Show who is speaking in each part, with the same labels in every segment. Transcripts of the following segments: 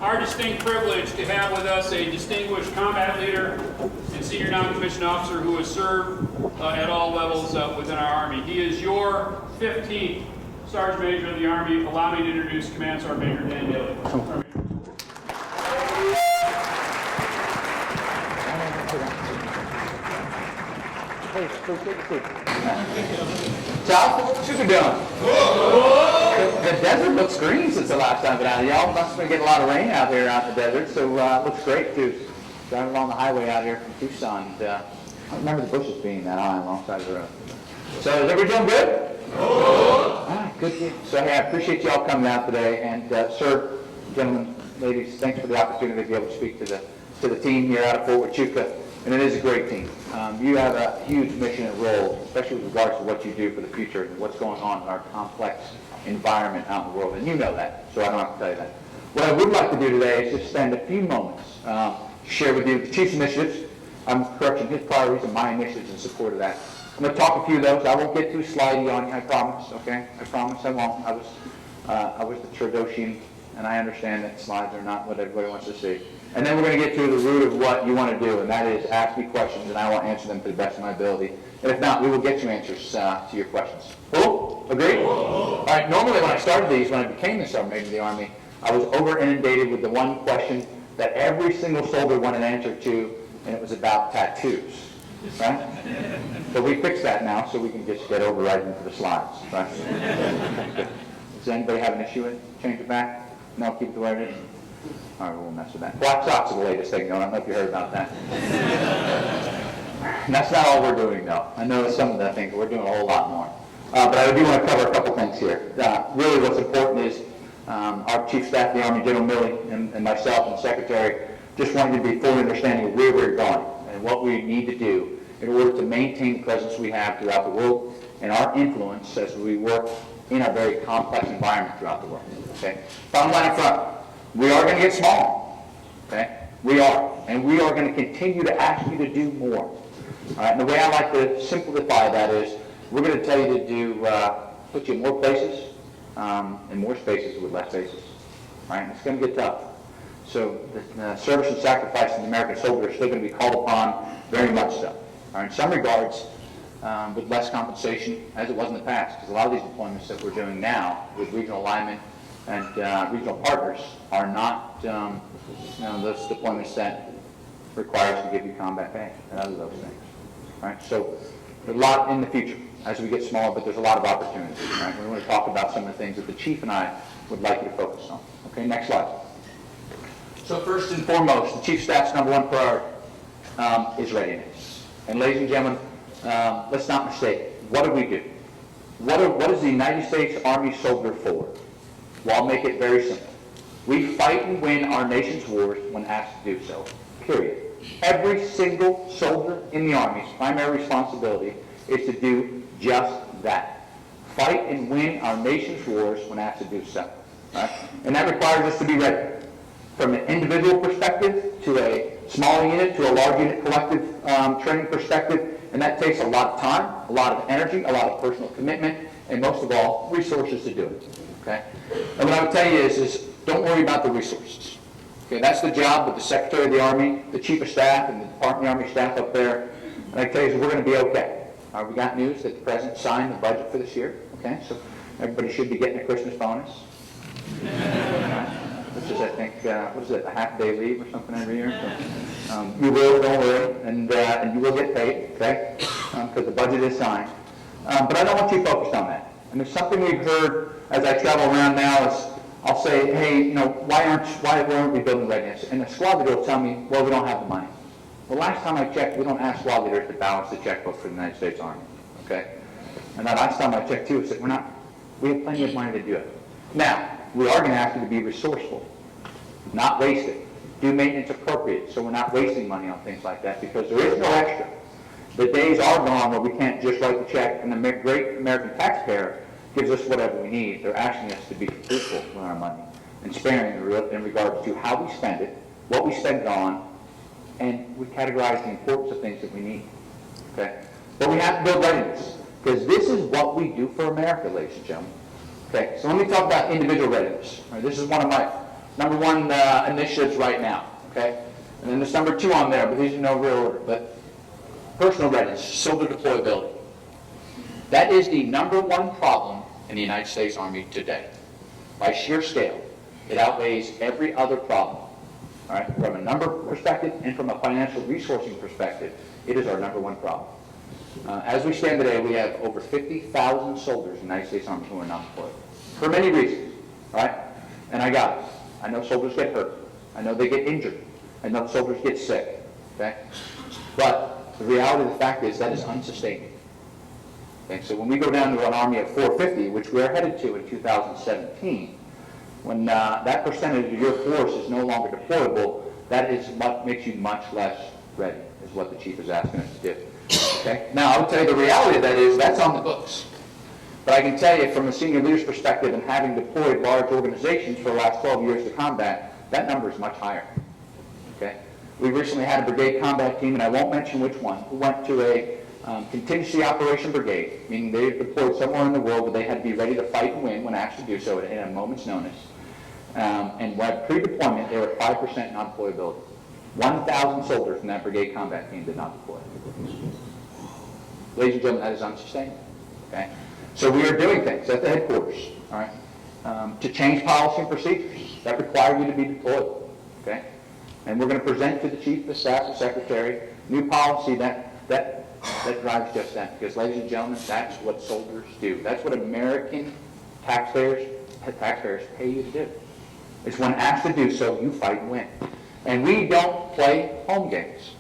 Speaker 1: our distinct privilege to have with us a distinguished combat leader and senior non-commissioned officer who has served at all levels within our Army. He is your 15th Sergeant Major of the Army. Allow me to introduce Command Sergeant Major Dan Daly.
Speaker 2: Hey, take a seat. Charles, what you been doing? The desert looks green since the last time I've been out. Y'all must have been getting a lot of rain out here out in the desert, so it looks great too. Driving along the highway out here from Tucson. And, I don't remember the bushes being that high alongside the road. So is everybody doing good? All right, good. So hey, I appreciate y'all coming out today, and sir, gentlemen, ladies, thanks for the opportunity to be able to speak to the team here out of Fort Huachuca. And it is a great team. You have a huge mission and role, especially with regards to what you do for the future and what's going on in our complex environment out in the world. And you know that, so I don't have to tell you that. What I would like to do today is just spend a few moments to share with you the Chief's initiatives. I'm correcting his priorities and my initiatives in support of that. I'm going to talk a few of those. I won't get too slidey on you, I promise, okay? I promise I won't. I was the Tradoshian, and I understand that slides are not what everybody wants to see. And then we're going to get to the root of what you want to do, and that is ask me questions, and I will answer them to the best of my ability. And if not, we will get you answers to your questions. Cool? Agreed? All right, normally when I started these, when I became the Sergeant Major of the Army, I was over-inundated with the one question that every single soldier wanted an answer to, and it was about tattoos. Right? So we fixed that now, so we can just get over right into the slides. Right? Does anybody have an issue with it? Change it back? No, keep it the way it is? All right, we won't mess with that. Black socks are the latest thing going. I don't know if you heard about that. And that's not all we're doing, though. I know some of that things, but we're doing a whole lot more. But I do want to cover a couple things here. Really what's important is our Chief of Staff of the Army, General Milley, and myself and the Secretary just want you to be fully understanding of where we're going and what we need to do in order to maintain the presence we have throughout the world and our influence as we work in a very complex environment throughout the world. Okay? Bottom line up front. We are going to get smaller, okay? We are. And we are going to continue to ask you to do more. All right? And the way I like to simplify that is we're going to tell you to do, put you in more places and more spaces with less spaces. All right? And it's going to get tough. So the service and sacrifice of the American soldier is still going to be called upon very much so. All right? In some regards, with less compensation, as it was in the past, because a lot of these deployments that we're doing now with regional alignment and regional partners are not those deployments that require us to give you combat pay and other those things. Right? So there's a lot in the future as we get smaller, but there's a lot of opportunities. Right? We want to talk about some of the things that the Chief and I would like you to focus on. Okay, next slide. So first and foremost, the Chief of Staff's number one priority is readiness. And ladies and gentlemen, let's not mistake. What do we do? What is the United States Army soldier for? Well, I'll make it very simple. We fight and win our nation's wars when asked to do so, period. Every single soldier in the Army's primary responsibility is to do just that. Fight and win our nation's wars when asked to do so. Right? And that requires us to be ready. From an individual perspective to a small unit to a large unit collective training perspective, and that takes a lot of time, a lot of energy, a lot of personal commitment, and most of all, resources to do it. Okay? And what I would tell you is don't worry about the resources. Okay, that's the job of the Secretary of the Army, the Chief of Staff, and the Department of the Army staff up there. And I can tell you we're going to be okay. We got news that the President signed the budget for this year. Okay, so everybody should be getting a Christmas bonus. Which is, I think, what is it, a half-day leave or something every year? So, you will, don't worry, and you will get paid, okay, because the budget is signed. But I don't want you focused on that. And there's something we've heard as I travel around now is I'll say, hey, why aren't we building readiness? And the squad leader will tell me, well, we don't have the money. Well, last time I checked, we don't ask squad leaders to balance the checkbook for the United States Army, okay? And that last time I checked too, I said, we have plenty of money to do it. Now, we are going to ask you to be resourceful, not waste it. Do maintenance appropriate, so we're not wasting money on things like that, because there is no extra. The days are gone where we can't just write the check and the great American taxpayer gives us whatever we need. They're asking us to be fruitful with our money and sparing in regards to how we spend it, what we spend it on, and we categorize the importance of things that we need. Okay? But we have to build readiness, because this is what we do for America, ladies and gentlemen. Okay, so let me talk about individual readiness. Right, this is one of my number one initiatives right now, okay? And then there's number two on there, but these are no real order. But personal readiness, soldier deployability. That is the number one problem in the United States Army today. By sheer scale, it outweighs every other problem. All right? From a number perspective and from a financial resourcing perspective, it is our number one problem. As we stand today, we have over 50,000 soldiers in the United States Army who are not deployed. For many reasons, right? And I got it. I know soldiers get hurt. I know they get injured. I know soldiers get sick, okay? But the reality of the fact is that is unsustainable. Okay, so when we go down to an Army at 450, which we're headed to in 2017, when that percentage of your force is no longer deployable, that is what makes you much less ready, is what the Chief is asking us to do. Okay? Now, I will tell you the reality of that is that's on the books. But I can tell you from a senior leader's perspective and having deployed large organizations for the last 12 years to combat, that number is much higher. Okay? We recently had a brigade combat team, and I won't mention which one, who went to a contingency operation brigade, meaning they deployed somewhere in the world where they had to be ready to fight and win when asked to do so at a moment's notice. And when pre-deployment, they were at 5% non-deployability. 1,000 soldiers from that brigade combat team did not deploy. Ladies and gentlemen, that is unsustainable. Okay? So we are doing things at the headquarters, all right, to change policy and procedures that require you to be deployed. Okay? And we're going to present to the Chief of Staff, the Secretary, new policy that drives just that. Because, ladies and gentlemen, that's what soldiers do. That's what American taxpayers pay you to do. It's when asked to do so, you fight and win. And we don't play home games.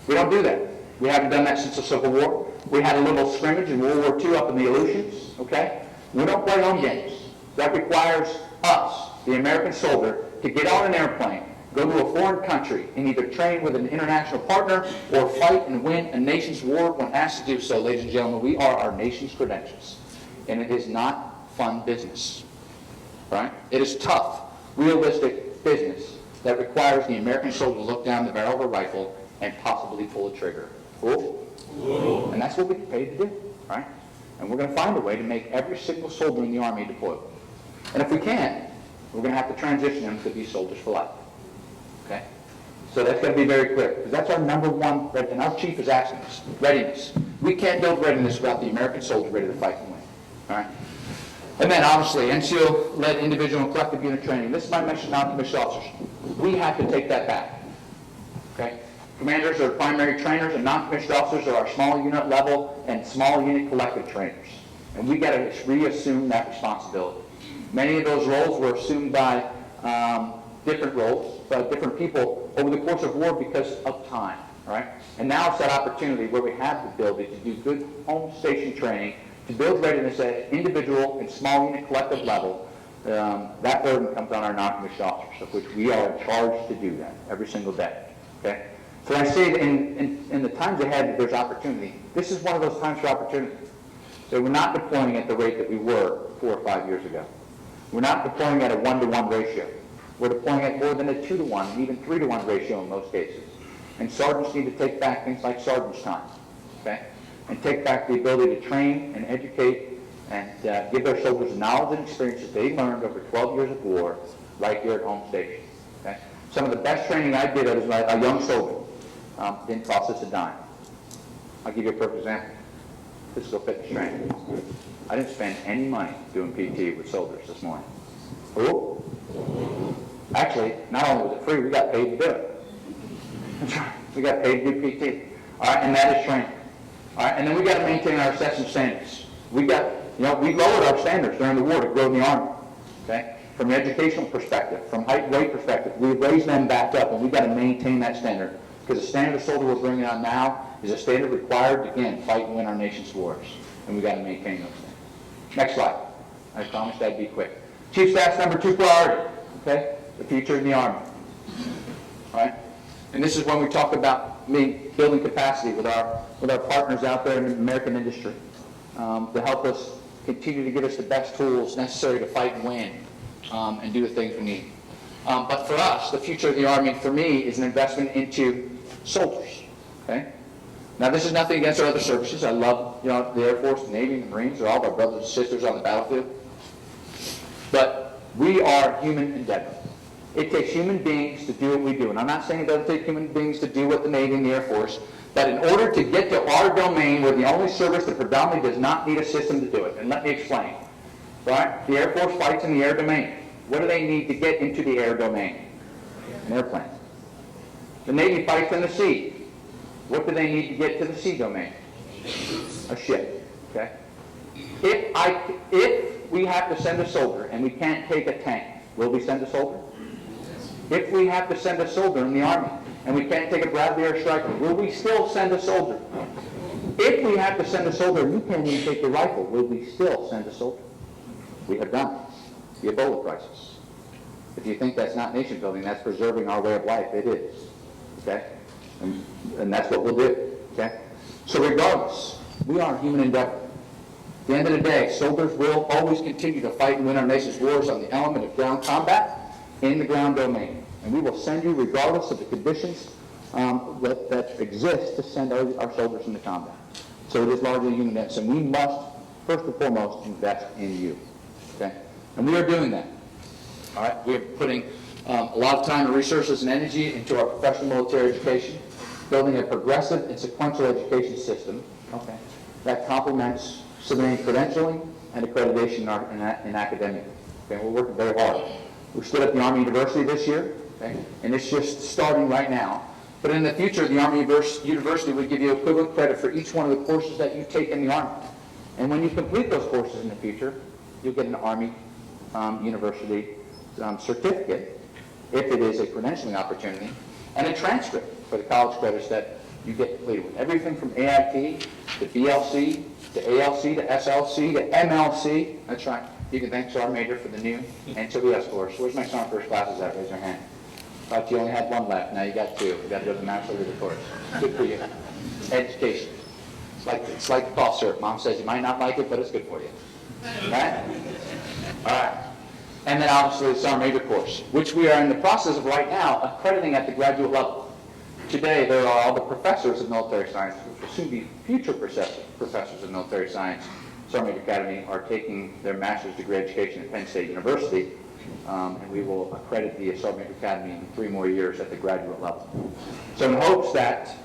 Speaker 2: We don't do that. We haven't done that since the Civil War. We had a little scrimmage in World War II up in the Aleutians, okay? We don't play home games. That requires us, the American soldier, to get on an airplane, go to a foreign country, and either train with an international partner or fight and win a nation's war when asked to do so. Ladies and gentlemen, we are our nation's credentials. And it is not fun business, right? It is tough, realistic business that requires the American soldier to look down the barrel of a rifle and possibly pull a trigger. Cool? Cool. And that's what we get paid to do, right? And we're going to find a way to make every single soldier in the Army deployable. And if we can't, we're going to have to transition them to be soldiers for life. Okay? So that's going to be very clear, because that's our number one, and our Chief is asking us, readiness. We can't build readiness without the American soldier ready to fight and win. All right? And then, obviously, NCO-led individual and collective unit training. This is my mention non-commissioned officers. We have to take that back. Okay? Commanders are primary trainers, and non-commissioned officers are our small unit level and small unit collective trainers. And we got to reassume that responsibility. Many of those roles were assumed by different roles, by different people over the course of war because of time. Right? And now it's that opportunity where we have the ability to do good home station training, to build readiness at individual and small unit collective level. That burden comes on our non-commissioned officers, of which we are charged to do that every single day. Okay? So I say that in the times ahead, there's opportunity. This is one of those times for opportunity. So we're not deploying at the rate that we were 4 or 5 years ago. We're not deploying at a 1-to-1 ratio. We're deploying at more than a 2-to-1, even 3-to-1 ratio in most cases. And sergeants need to take back things like sergeant's time, okay? And take back the ability to train and educate and give their soldiers the knowledge and experience that they learned over 12 years of war right here at home station, okay? Some of the best training I did as a young soldier didn't cost us a dime. I'll give you a perfect example. Physical fitness training. I didn't spend any money doing PT with soldiers this morning. Oh. Actually, not only was it free, we got paid to do it. That's right. We got paid to do PT. All right, and that is training. All right, and then we got to maintain our assessment standards. We lowered our standards during the war to grow the Army. Okay? From an educational perspective, from height and weight perspective, we raised them back up, and we got to maintain that standard. Because the standard of soldier we're bringing on now is a standard required to, again, fight and win our nation's wars. And we got to maintain those things. Next slide. I promised I'd be quick. Chief Staff's number 2 priority. Okay? The future of the Army. All right? And this is when we talk about building capacity with our partners out there in the American industry to help us continue to give us the best tools necessary to fight and win and do the things we need. But for us, the future of the Army, for me, is an investment into soldiers. Okay? Now, this is nothing against our other services. I love the Air Force, the Navy, and the Marines. They're all our brothers and sisters on the battlefield. But We are human endeavor. It takes human beings to do what we do. And I'm not saying it doesn't take human beings to do what the Navy and the Air Force, but in order to get to our domain, we're the only service that predominantly does not need a system to do it. And let me explain. Right? The Air Force fights in the air domain. What do they need to get into the air domain? An airplane. The Navy fights in the sea. What do they need to get to the sea domain? A ship. Okay? If we have to send a soldier and we can't take a tank, will we send a soldier? If we have to send a soldier in the Army and we can't take a Bradley Air Striker, will we still send a soldier? If we have to send a soldier and you can't even take the rifle, will we still send a soldier? We have done it. The Ebola crisis. If you think that's not nation building, that's preserving our way of life. It is. Okay? And that's what we'll do. Okay? So regardless, we are a human endeavor. At the end of the day, soldiers will always continue to fight and win our nation's wars on the element of ground combat in the ground domain. And we will send you regardless of the conditions that exist to send our soldiers into combat. So it is largely human endeavor. And we must, first and foremost, invest in you. Okay? And we are doing that. All right? We are putting a lot of time and resources and energy into our professional military education, building a progressive and sequential education system, okay, that complements civilian credentialing and accreditation in academia. Okay? We're working very hard. We stood up the Army University this year, okay, and it's just starting right now. But in the future, the Army University would give you equivalent credit for each one of the courses that you take in the Army. And when you complete those courses in the future, you'll get an Army University certificate, if it is a credentialing opportunity, and a transcript for the college credits that you get completed with. Everything from AIT to BLC to ALC to SLC to MLC. That's right. You can thank Sergeant Major for the new NWS course. Where's my Sergeant First classes at? Raise your hand. Thought you only had one left. Now you got two. You got to go to the Master Leader course. Good for you. Education. It's like the cough syrup. Mom says you might not like it, but it's good for you. Right? All right. And then obviously the Sergeant Major course, which we are in the process of right now accrediting at the graduate level. Today there are all the professors of military science, which will soon be future professors of military science. Sergeant Major Academy are taking their master's degree education at Penn State University, and we will accredit the Sergeant Major Academy in 3 more years at the graduate level. So in hopes that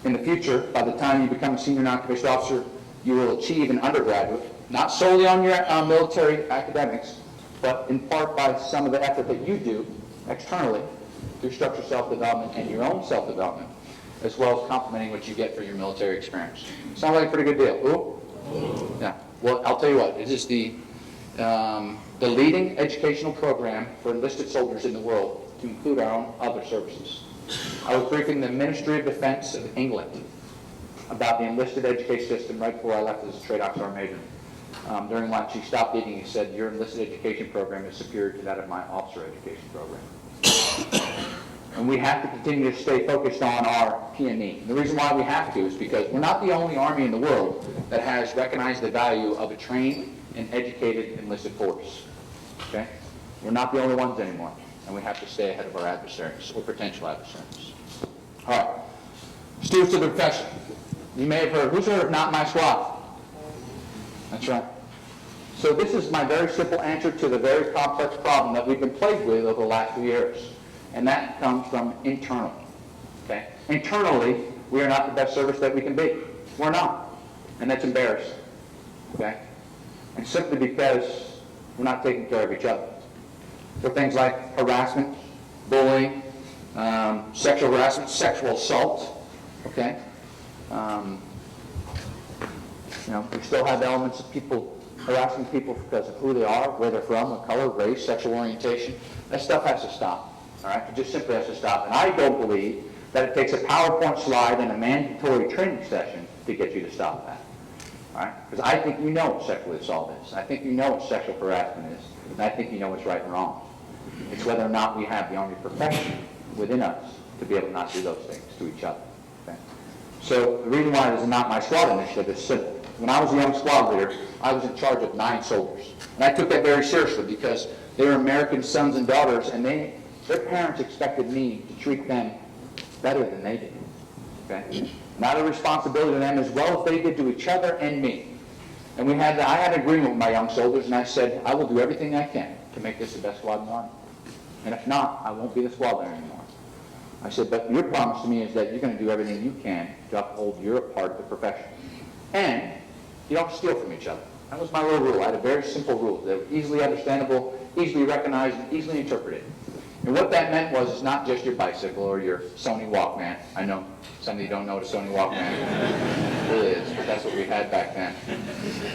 Speaker 2: in the future, by the time you become a senior non-commissioned officer, you will achieve an undergraduate, not solely on your military academics, but in part by some of the effort that you do externally through structured self-development and your own self-development, as well as complementing what you get for your military experience. Sounds like a pretty good deal. Cool? Yeah. Well, I'll tell you what, it is the leading educational program for enlisted soldiers in the world, to include our own other services. I was briefing the Ministry of Defense of England about the enlisted education system right before I left as a trade officer major. During lunch, he stopped eating. He said, "Your enlisted education program is superior to that of my officer education program." And we have to continue to stay focused on our PME. The reason why we have to is because we're not the only Army in the world that has recognized the value of a trained and educated enlisted force. Okay? We're not the only ones anymore, and we have to stay ahead of our adversaries, or potential adversaries. All right. Stewards of the profession. You may have heard, who's heard of Not My Squad? That's right. So this is my very simple answer to the very complex problem that we've been plagued with over the last few years. And that comes from internal. Okay? Internally, we are not the best service that we can be. We're not. And that's embarrassing. Okay? And simply because we're not taking care of each other. For things like harassment, bullying, sexual harassment, sexual assault. Okay? We still have elements of people harassing people because of who they are, where they're from, what color, race, sexual orientation. That stuff has to stop. All right? It just simply has to stop. And I don't believe that it takes a PowerPoint slide and a mandatory training session to get you to stop that. All right? Because I think you know what sexual assault is. I think you know what sexual harassment is. And I think you know what's right and wrong. It's whether or not we have the Army profession within us to be able to not do those things to each other. Okay? So the reason why there's a Not My Squad initiative is simple. When I was a young squad leader, I was in charge of 9 soldiers. And I took that very seriously because they were American sons and daughters, and their parents expected me to treat them better than they did. Okay? Not a responsibility to them as well as they did to each other and me. And I had an agreement with my young soldiers, and I said, I will do everything I can to make this the best squad in the Army. And if not, I won't be the squad leader anymore. I said, but your promise to me is that you're going to do everything you can to uphold your part of the profession. And you don't steal from each other. That was my little rule. I had a very simple rule that was easily understandable, easily recognized, and easily interpreted. And what that meant was it's not just your bicycle or your Sony Walkman. I know some of you don't know what a Sony Walkman really is, but that's what we had back then.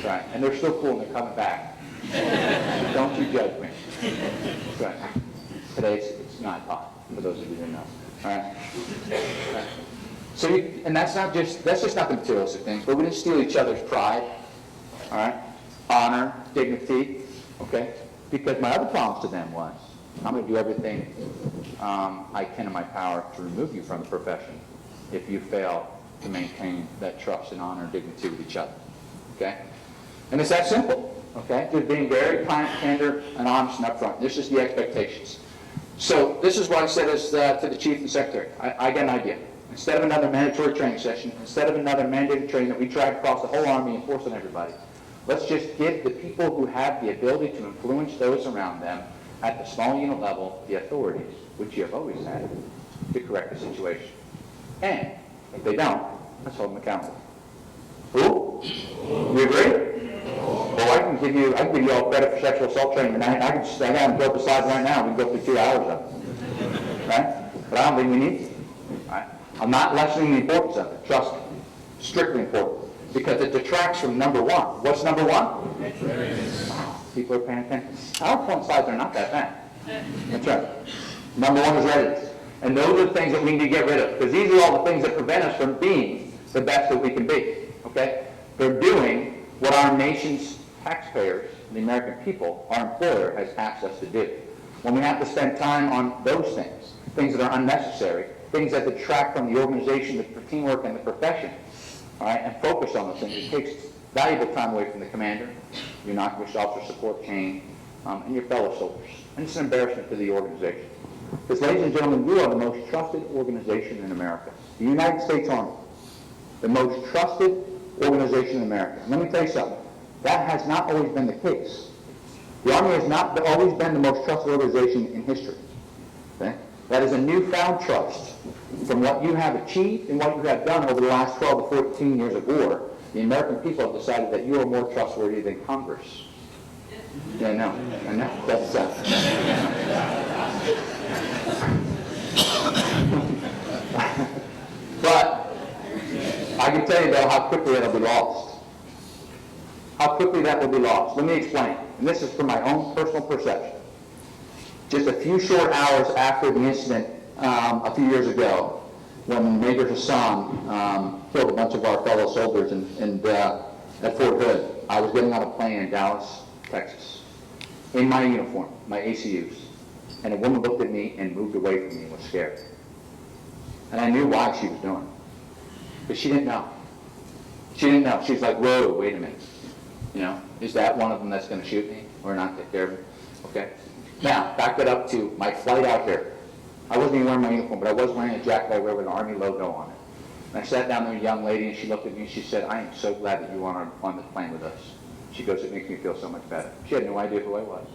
Speaker 2: Right. And they're still cool and they're coming back. So don't you judge me. Right. Today it's an iPod, for those of you who didn't know. All right. Right. So, and that's just not the materialistic things, but we didn't steal each other's pride. All right. Honor, dignity. Okay. Because my other promise to them was, I'm going to do everything I can in my power to remove you from the profession if you fail to maintain that trust and honor and dignity with each other. Okay? And it's that simple. Okay? Just being very kind, tender, and honest and upfront. This is the expectations. So this is what I said to the chief and secretary. I got an idea. Instead of another mandatory training session, instead of another mandated training that we drag across the whole Army and force on everybody, let's just give the people who have the ability to influence those around them at the small unit level the authorities, which you have always had, to correct the situation. And if they don't, let's hold them accountable. Who? You agree? Well, I can give you all credit for sexual assault training tonight. I got them built beside right now. We can go through 2 hours of it. Right? But I don't think we need to. Right? I'm not lessening the importance of it. Trust me. Strictly important. Because it detracts from number one. What's number one? Oh, people are paying attention. PowerPoint slides are not that bad. That's right. Number one is readiness. And those are the things that we need to get rid of. Because these are all the things that prevent us from being the best that we can be. Okay? They're doing what our nation's taxpayers, the American people, our employer, has asked us to do. When we have to spend time on those things that are unnecessary, things that detract from the organization, the teamwork, and the profession, all right, and focus on those things, it takes valuable time away from the commander, your non-commissioned officer support chain, and your fellow soldiers. And it's an embarrassment to the organization. Because, ladies and gentlemen, we are the most trusted organization in America. The United States Army, the most trusted organization in America. And let me tell you something. That has not always been the case. The Army has not always been the most trusted organization in history. Okay? That is a newfound trust from what you have achieved and what you have done over the last 12 to 14 years of war. The American people have decided that you are more trustworthy than Congress. Yeah, no. I know. That's But I can tell you, though, how quickly that will be lost. How quickly that will be lost. Let me explain. And this is from my own personal perception. Just a few short hours after the incident a few years ago, when Major Hassan killed a bunch of our fellow soldiers at Fort Hood, I was getting on a plane in Dallas, Texas, in my uniform, my ACUs. And a woman looked at me and moved away from me and was scared. And I knew why she was doing it. But she didn't know. She didn't know. She was like, whoa, wait a minute. You know, is that one of them that's going to shoot me or not take care of me? Okay. Now, back it up to my flight out here. I wasn't even wearing my uniform, but I was wearing a jacket I wear with an Army logo on it. And I sat down there with a young lady, and she looked at me and she said, I am so glad that you are on the plane with us. She goes, it makes me feel so much better. She had no idea who I was.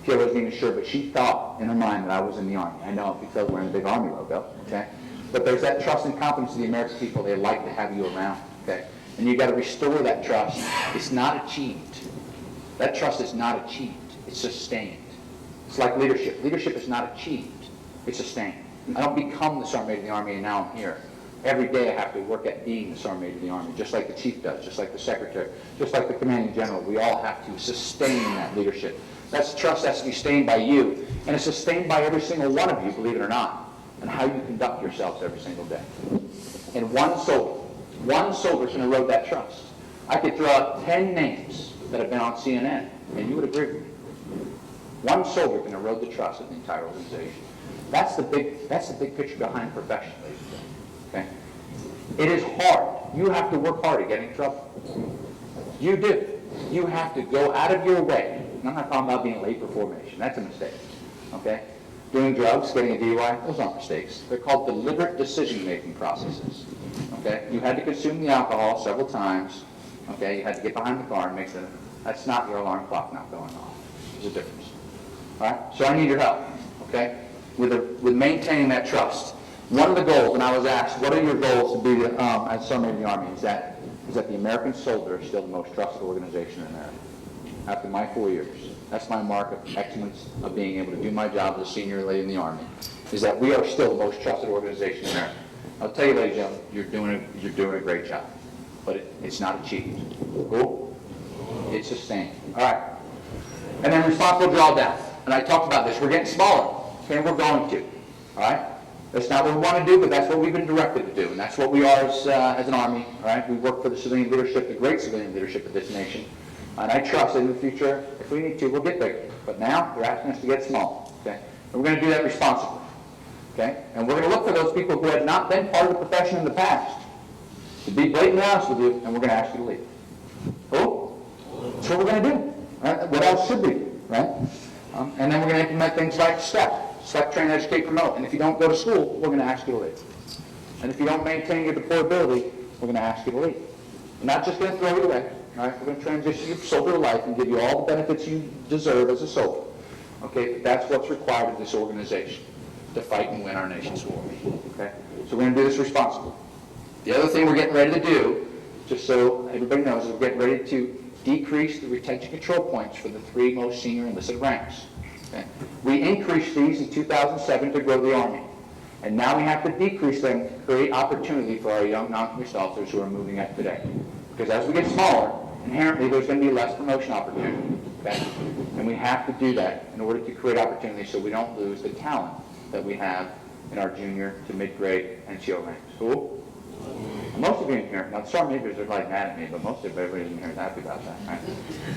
Speaker 2: She wasn't even sure, but she thought in her mind that I was in the Army. I know because we're wearing a big Army logo, okay? But there's that trust and confidence of the American people. They like to have you around, okay? And you've got to restore that trust. It's not achieved. That trust is not achieved. It's sustained. It's like leadership. Leadership is not achieved. It's sustained. I don't become the Sergeant Major of the Army and now I'm here. Every day I have to work at being the Sergeant Major of the Army, just like the Chief does, just like the Secretary, just like the Commanding General. We all have to sustain that leadership. That's trust that's sustained by you. And it's sustained by every single one of you, believe it or not, and how you conduct yourselves every single day. And one soldier can erode that trust. I could throw out 10 names that have been on CNN, and you would agree with me. One soldier can erode the trust of the entire organization. That's the big picture behind profession, ladies and gentlemen. Okay? It is hard. You have to work hard to get in trouble. You do. You have to go out of your way. I'm not talking about being late for formation. That's a mistake. Okay? Doing drugs, getting a DUI, those aren't mistakes. They're called deliberate decision-making processes. Okay? You had to consume the alcohol several times. Okay? You had to get behind the car and make sure that's not your alarm clock not going off. There's a difference. all right? So I need your help, okay, with maintaining that trust. One of the goals, and I was asked, what are your goals to be as Sergeant of the Army, is that the American soldier is still the most trusted organization in America. After my 4 years, that's my mark of excellence of being able to do my job as a senior lady in the Army, is that we are still the most trusted organization in America. I'll tell you, ladies and gentlemen, you're doing a great job, but it's not achieved. Cool? It's sustained. All right. And then responsible drawdown. And I talked about this. We're getting smaller, and we're going to. All right? That's not what we want to do, but that's what we've been directed to do, and that's what we are as an Army. All right? We work for the civilian leadership, the great civilian leadership of this nation. And I trust that in the future, if we need to, we'll get bigger. But now, they're asking us to get small. Okay? And we're going to do that responsibly. Okay? And we're going to look for those people who have not been part of the profession in the past, to be blatantly honest with you, and we're going to ask you to leave. Cool? That's what we're going to do. Right? What else should we do? Right? And then we're going to implement things like STEP, train, educate, promote. And if you don't go to school, we're going to ask you to leave. And if you don't maintain your deployability, we're going to ask you to leave. We're not just going to throw you away. All right? We're going to transition you to soldier life and give you all the benefits you deserve as a soldier. Okay? But that's what's required of this organization to fight and win our nation's war. Okay? So we're going to do this responsibly. The other thing we're getting ready to do, just so everybody knows, is we're getting ready to decrease the retention control points for the 3 most senior enlisted ranks. Okay? We increased these in 2007 to grow the Army. And now we have to decrease them to create opportunity for our young non-commissioned officers who are moving up today. Because as we get smaller, inherently there's going to be less promotion opportunity. Okay? And we have to do that in order to create opportunity so we don't lose the talent that we have in our junior to mid-grade NCO ranks. Cool? Most of you in here, now some majors are like mad at me, but most of everybody in here is happy about that. Right?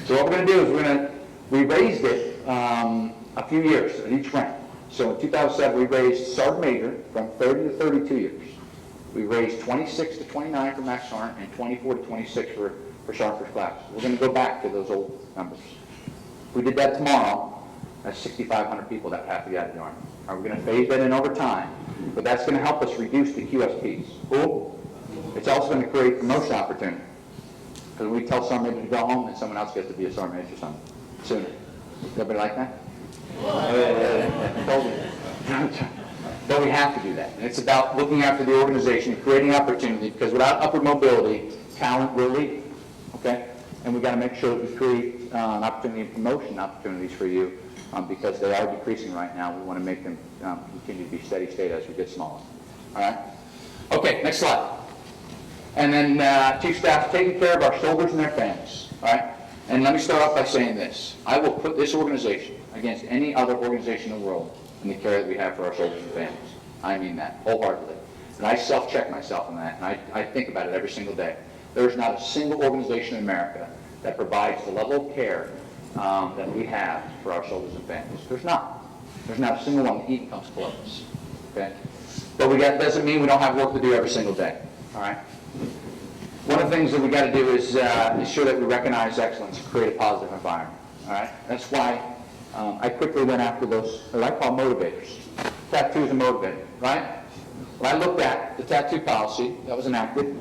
Speaker 2: So what we're going to do is we raised it a few years at each rank. So in 2007 we raised Sergeant Major from 30 to 32 years. We raised 26 to 29 for Max Sergeant and 24 to 26 for Sergeant First Class. We're going to go back to those old numbers. If we did that tomorrow, that's 6,500 people that have to get out of the Army. We're going to phase that in over time, but that's going to help us reduce the QSPs. Cool? It's also going to create promotion opportunity. Because we tell Sergeant Major to go home and someone else gets to be a Sergeant Major sooner. Everybody like that? But we have to do that. And it's about looking after the organization and creating opportunity, because without upward mobility, talent will leave. Okay? And we've got to make sure that we create an opportunity and promotion opportunities for you, because they are decreasing right now. We want to make them continue to be steady state as we get smaller. All right? Okay, next slide. And then Chief Staff taking care of our soldiers and their families. All right? And let me start off by saying this. I will put this organization against any other organization in the world in the care that we have for our soldiers and families. I mean that wholeheartedly. And I self-check myself on that, and I think about it every single day. There's not a single organization in America that provides the level of care that we have for our soldiers and families. There's not. There's not a single one that even comes close. Okay? But doesn't mean we don't have work to do every single day. All right? One of the things that we got to do is ensure that we recognize excellence and create a positive environment. All right? That's why I quickly went after those, what I call motivators. Tattoos and motivators, right? When I looked at the tattoo policy that was enacted,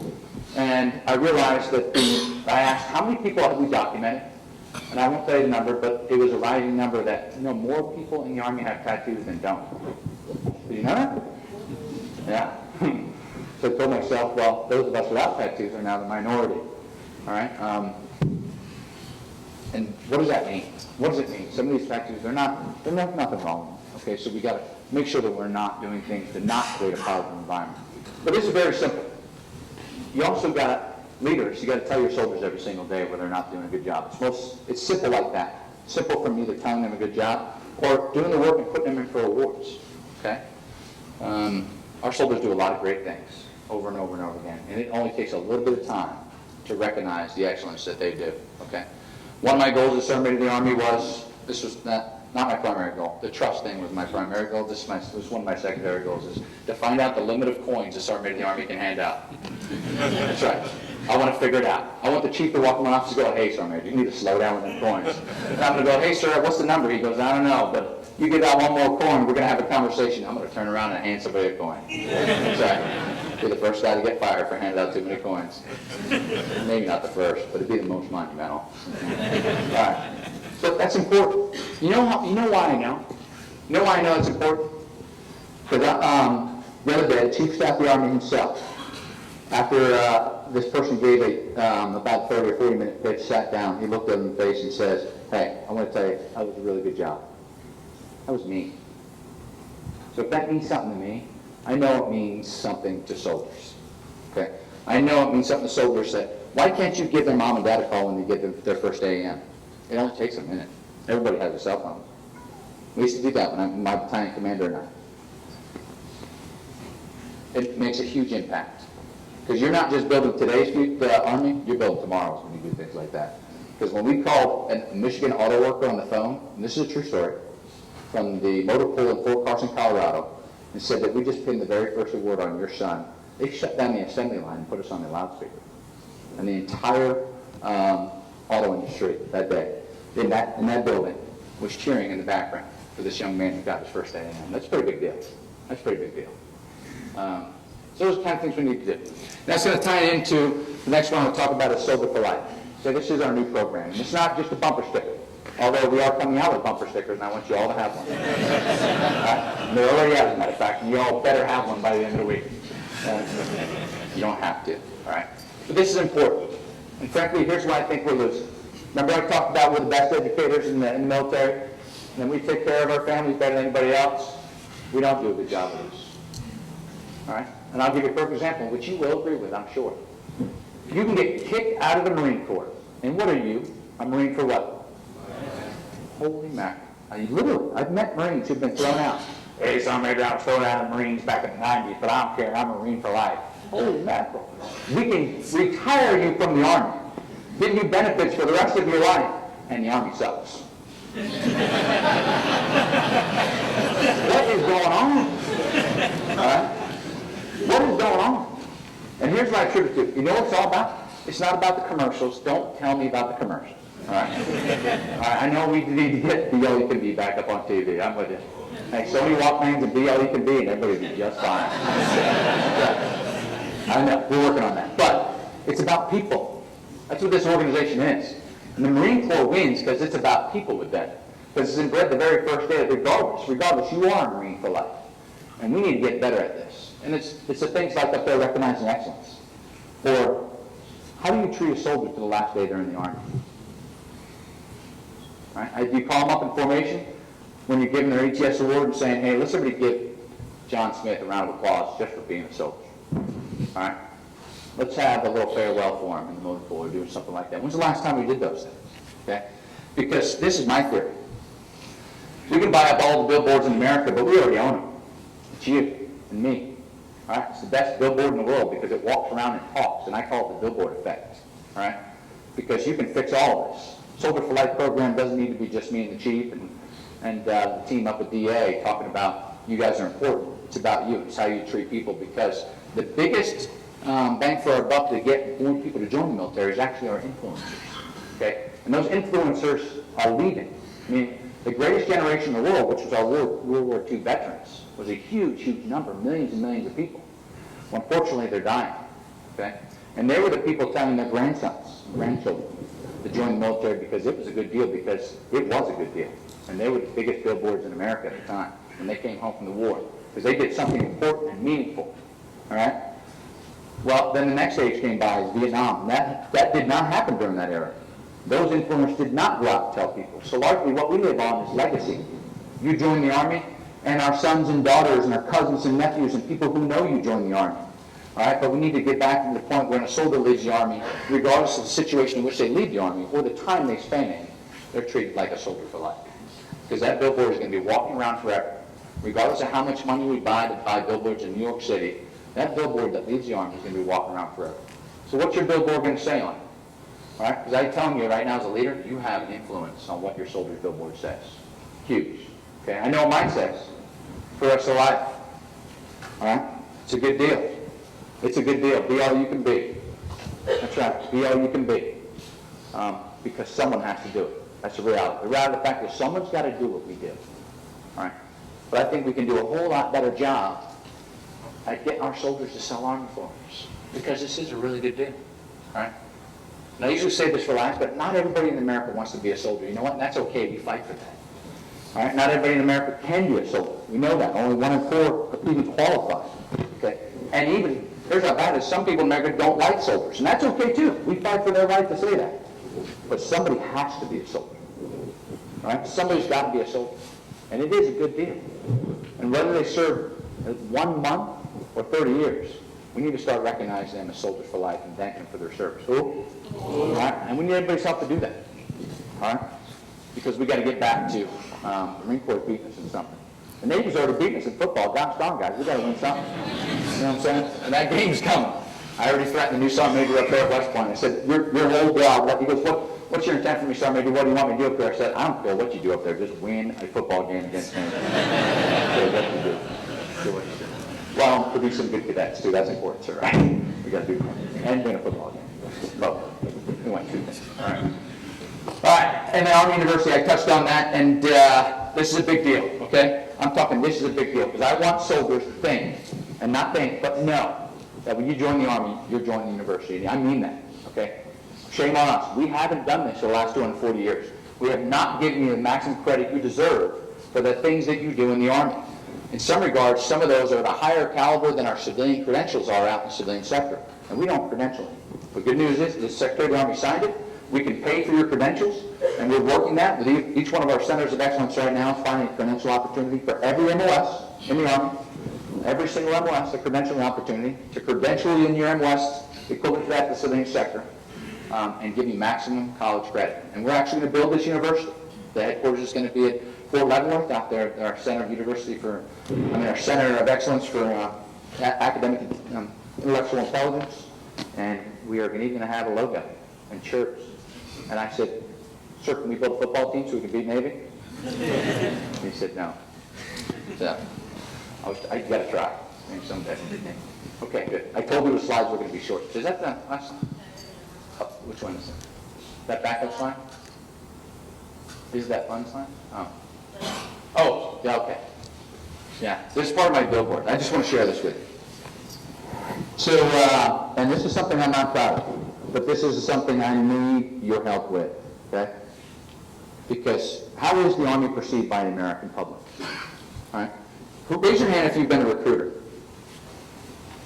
Speaker 2: and I realized that I asked, how many people have we documented? And I won't tell you the number, but it was a rising number that, more people in the Army have tattoos than don't. Did you know that? Yeah. So I told myself, well, those of us without tattoos are now the minority. All right? And what does that mean? What does it mean? Some of these tattoos, there's nothing wrong with them. Okay, so we got to make sure that we're not doing things to not create a positive environment. But this is very simple. You also got leaders. You got to tell your soldiers every single day whether they're not doing a good job. It's simple like that. Simple from either telling them a good job or doing the work and putting them in for awards. Okay? Our soldiers do a lot of great things over and over and over again, and it only takes a little bit of time to recognize the excellence that they do. Okay? One of my goals as Sergeant Major of the Army was, this was not my primary goal. The trust thing was my primary goal. This was one of my secondary goals, is to find out the limit of coins the Sergeant Major of the Army can hand out. That's right. I want to figure it out. I want the chief to walk in my office and go, hey, Sergeant Major, you need to slow down with them coins. And I'm going to go, hey, sir, what's the number? He goes, I don't know, but you get out one more coin, we're going to have a conversation. I'm going to turn around and hand somebody a coin. That's right. Be the first guy to get fired for handing out too many coins. Maybe not the first, but it'd be the most monumental. All right. So that's important. You know why I know? You know why I know it's important? Because the other day, the Chief of Staff of the Army himself, after this person gave about 30 or 40 minute pitch, sat down, he looked at him in the face and says, "Hey, I want to tell you, that was a really good job." That was me. So if that means something to me, I know it means something to soldiers. Okay? I know it means something to soldiers that, why can't you give their mom and dad a call when they get their first AM? It only takes a minute. Everybody has a cell phone. We used to do that when I'm my battalion commander and I. It makes a huge impact. Because you're not just building today's Army, you're building tomorrow's when you do things like that. Because when we called a Michigan auto worker on the phone, and this is a true story, from the motor pool in Fort Carson, Colorado, and said that we just pinned the very first award on your son, they shut down the assembly line and put us on the loudspeaker. And the entire auto industry that day, in that building, was cheering in the background for this young man who got his first AM. That's a pretty big deal. That's a pretty big deal. So those are the kind of things we need to do. That's going to tie into the next one we'll talk about is Soldier for Life. So this is our new program. And it's not just a bumper sticker, although we are coming out with bumper stickers, and I want you all to have one. Right? They're already out, as a matter of fact, and you all better have one by the end of the week. You don't have to, all right? But this is important. And frankly, here's why I think we're losing. Remember I talked about we're the best educators in the military, and we take care of our families better than anybody else? We don't do a good job of this. All right? And I'll give you a perfect example, which you will agree with, I'm sure. You can get kicked out of the Marine Corps. And what are you? A Marine for what? Holy mackerel. Literally, I've met Marines who've been thrown out. Hey, son, maybe I was thrown out of the Marines back in the 90s, but I don't care. I'm a Marine for life. Holy mackerel. We can retire you from the Army, give you benefits for the rest of your life, and the Army sucks. What is going on? All right? What is going on? And here's what I attribute to. You know what it's all about? It's not about the commercials. Don't tell me about the commercials. All right? All right, I know we need to get Be All You Can Be back up on TV. I'm with you. Hey, Sony Walkmans and Be All You Can Be, and everybody will be just fine. I know, we're working on that. But it's about people. That's what this organization is. And the Marine Corps wins because it's about people with that. Because it's inbred the very first day, regardless, you are a Marine for life. And we need to get better at this. And it's the things like up there recognizing excellence. Or how do you treat a soldier to the last day they're in the Army? Right? Do you call them up in formation when you're giving their ETS award and saying, hey, let's everybody give John Smith a round of applause just for being a soldier. All right? Let's have a little farewell for him in the motor pool or doing something like that. When's the last time we did those things? Okay? Because this is my theory. We can buy up all the billboards in America, but we already own them. It's you and me. All right? It's the best billboard in the world because it walks around and talks, and I call it the billboard effect. All right? Because you can fix all of this. Soldier for Life program doesn't need to be just me and the chief and the team up at DA talking about you guys are important. It's about you. It's how you treat people, because the biggest bang for our buck to get more people to join the military is actually our influencers. Okay? And those influencers are leaving. I mean, the greatest generation in the world, which was our World War II veterans, was a huge, huge number, millions and millions of people. Well, unfortunately, they're dying. Okay? And they were the people telling their grandsons, grandchildren, to join the military because it was a good deal, because it was a good deal. And they were the biggest billboards in America at the time when they came home from the war, because they did something important and meaningful. All right? Well, then the next age came by, is Vietnam. That did not happen during that era. Those influencers did not go out and tell people. So largely what we live on is legacy. You join the Army, and our sons and daughters and our cousins and nephews and people who know you join the Army. All right? But we need to get back to the point where when a soldier leaves the Army, regardless of the situation in which they leave the Army or the time they spend in, they're treated like a soldier for life. Because that billboard is going to be walking around forever. Regardless of how much money we buy to buy billboards in New York City, that billboard that leaves the Army is going to be walking around forever. So what's your billboard going to say on it? All right? Because I'm telling you right now as a leader, you have an influence on what your soldier's billboard says. Huge. Okay? I know what mine says. For the rest of life. All right? It's a good deal. It's a good deal. Be all you can be. That's right. Be all you can be. Because someone has to do it. That's the reality. The reality of the fact is someone's got to do what we do. All right? But I think we can do a whole lot better job at getting our soldiers to sell Army forms, because this is a really good deal. All right? Now, I usually say this for last, but not everybody in America wants to be a soldier. You know what? And that's okay. We fight for that. All right, not everybody in America can be a soldier. We know that. Only 1 in 4 even qualify. Okay, and even here's how bad it is. Some people in America don't like soldiers, and that's okay too. We fight for their right to say that. But somebody has to be a soldier. All right, somebody's got to be a soldier, and it is a good deal. And whether they serve 1 month or 30 years, we need to start recognizing them as soldiers for life and thanking them for their service. All right, and we need everybody's help to do that. All right, because we got to get back to the Marine Corps beating us in something. The Navy's already beaten us in football. Gosh darn, guys, we got to win something. You know what I'm saying? And that game's coming. I already threatened the new Sergeant Major up there at West Point. I said, your whole job. He goes, what's your intent for me, Sergeant Major? What do you want me to do up there? I said, I don't care what you do up there. Just win a football game against me. So what you do. Do what you do. Well, produce some good cadets, too. That's important, sir, right? We got to do that. And win a football game. Love. We went 2 things. All right. All right. And the Army University, I touched on that, and this is a big deal, okay? I'm talking this is a big deal, because I want soldiers to think, and not think, but know, that when you join the Army, you're joining the university. I mean that, okay? Shame on us. We haven't done this for the last 240 years. We have not given you the maximum credit you deserve for the things that you do in the Army. In some regards, some of those are at a higher caliber than our civilian credentials are out in the civilian sector. And we don't credential it. The good news is the Secretary of the Army signed it. We can pay for your credentials, and we're working that with each one of our centers of excellence right now, finding a credential opportunity for every MOS in the Army, every single MOS, a credentialing opportunity to credential you in your MOS, equivalent to that in the civilian sector, and give you maximum college credit. And we're actually going to build this university. The headquarters is going to be at Fort Leavenworth, out there at our Center of our Center of Excellence for Academic Intellectual Intelligence, and we are even going to have a logo and shirts. And I said, sir, can we build a football team so we can beat Navy? He said, no. So, you got to try. Maybe someday. Okay, good. I told you the slides were going to be short. Is that the last slide? Oh, which one is it? That backup slide? Is that fun slide? Oh, yeah, okay. Yeah, this is part of my billboard. I just want to share this with you. So, and this is something I'm not proud of, but this is something I need your help with, okay? Because how is the Army perceived by the American public? All right? Raise your hand if you've been a recruiter.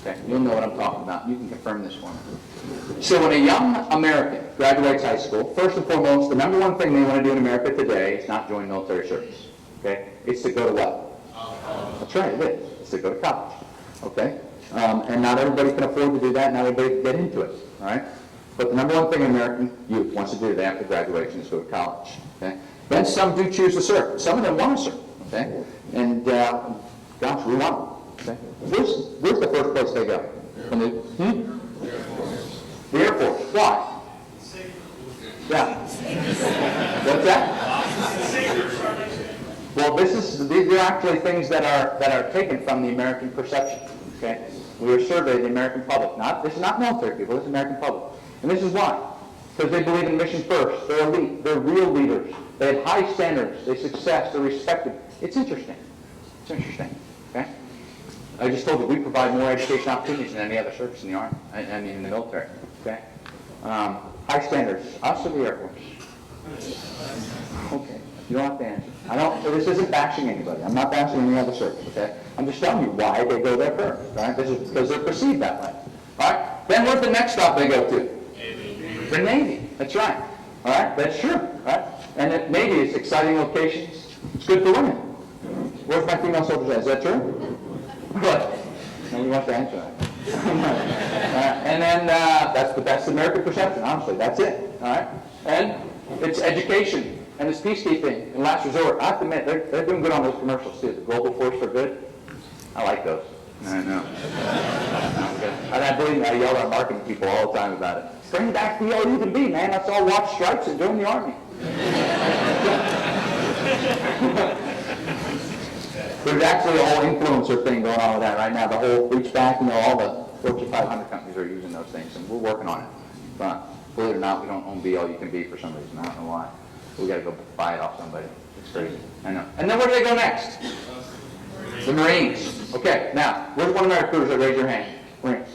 Speaker 2: Okay, you'll know what I'm talking about. You can confirm this for me. So when a young American graduates high school, first and foremost, the number one thing they want to do in America today is not join military service. Okay? It's to go to what? That's right, it is. It's to go to college. Okay? And not everybody can afford to do that. Not everybody can get into it. All right? But the number one thing an American youth wants to do after graduation is go to college. Okay? Then some do choose to serve. Some of them want to serve. Okay? And gosh, we want them. Okay? Where's the first place they go? When they, The Air Force. Why? Yeah. What's that? Well, these are actually things that are taken from the American perception. Okay? We are surveying the American public. This is not military people. This is American public. And this is why. Because they believe in mission first. They're elite. They're real leaders. They have high standards. They success. They're respected. It's interesting. It's interesting. Okay? I just told you we provide more education opportunities than any other service in the Army. I mean in the military. Okay? High standards. Us or the Air Force? Okay. You don't have to answer. This isn't bashing anybody. I'm not bashing any other service. Okay? I'm just telling you why they go there first. Right? This is because they're perceived that way. All right? Then where's the next stop they go to? Navy. The Navy. That's right. All right? That's true. All right? And the Navy is exciting locations. It's good for women. Where's my female soldiers at? Is that true? What? No, we want to answer that. And then that's the American perception, honestly. That's it. All right? And it's education. And it's peacekeeping and last resort. I have to admit, they're doing good on those commercials too. The Global Force for Good. I like those. I know. And I believe me, I yell at our marketing people all the time about it. Bring back the all you can be, man. Let's all watch stripes and join the Army. There's actually a whole influencer thing going on with that right now. The whole reach back, all the Fortune 500 companies are using those things, and we're working on it. But believe it or not, we don't own Be All You Can Be for some reason. I don't know why. We got to go buy it off somebody. It's crazy. I know. And then where do they go next? The Marines. Okay. Now, where's one of my recruiters that raise your hand? Marines.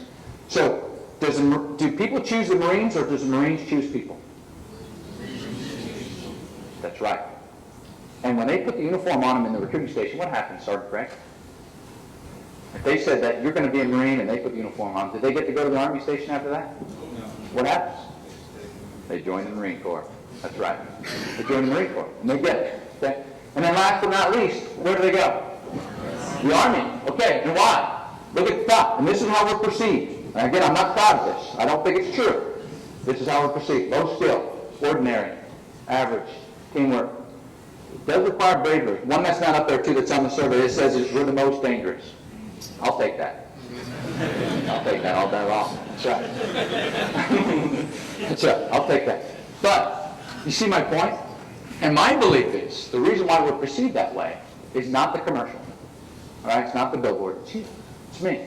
Speaker 2: So, do people choose the Marines, or does the Marines choose people? That's right. And when they put the uniform on them in the recruiting station, what happened, Sergeant Frank? If they said that you're going to be a Marine and they put the uniform on, did they get to go to the Army station after that? No. What happens? They join the Marine Corps. That's right. They join the Marine Corps, and they get it. Okay? And then last but not least, where do they go? The Army. Okay, and why? Look at the top, and this is how we're perceived. And again, I'm not proud of this. I don't think it's true. This is how we're perceived. Low skill, ordinary, average, teamwork. It does require bravery. One that's not up there, too, that's on the survey, it says we're the most dangerous. I'll take that. I'll take that all day long. That's right. That's right. I'll take that. But, you see my point? And my belief is, the reason why we're perceived that way is not the commercial. All right? It's not the billboard. It's you. It's me.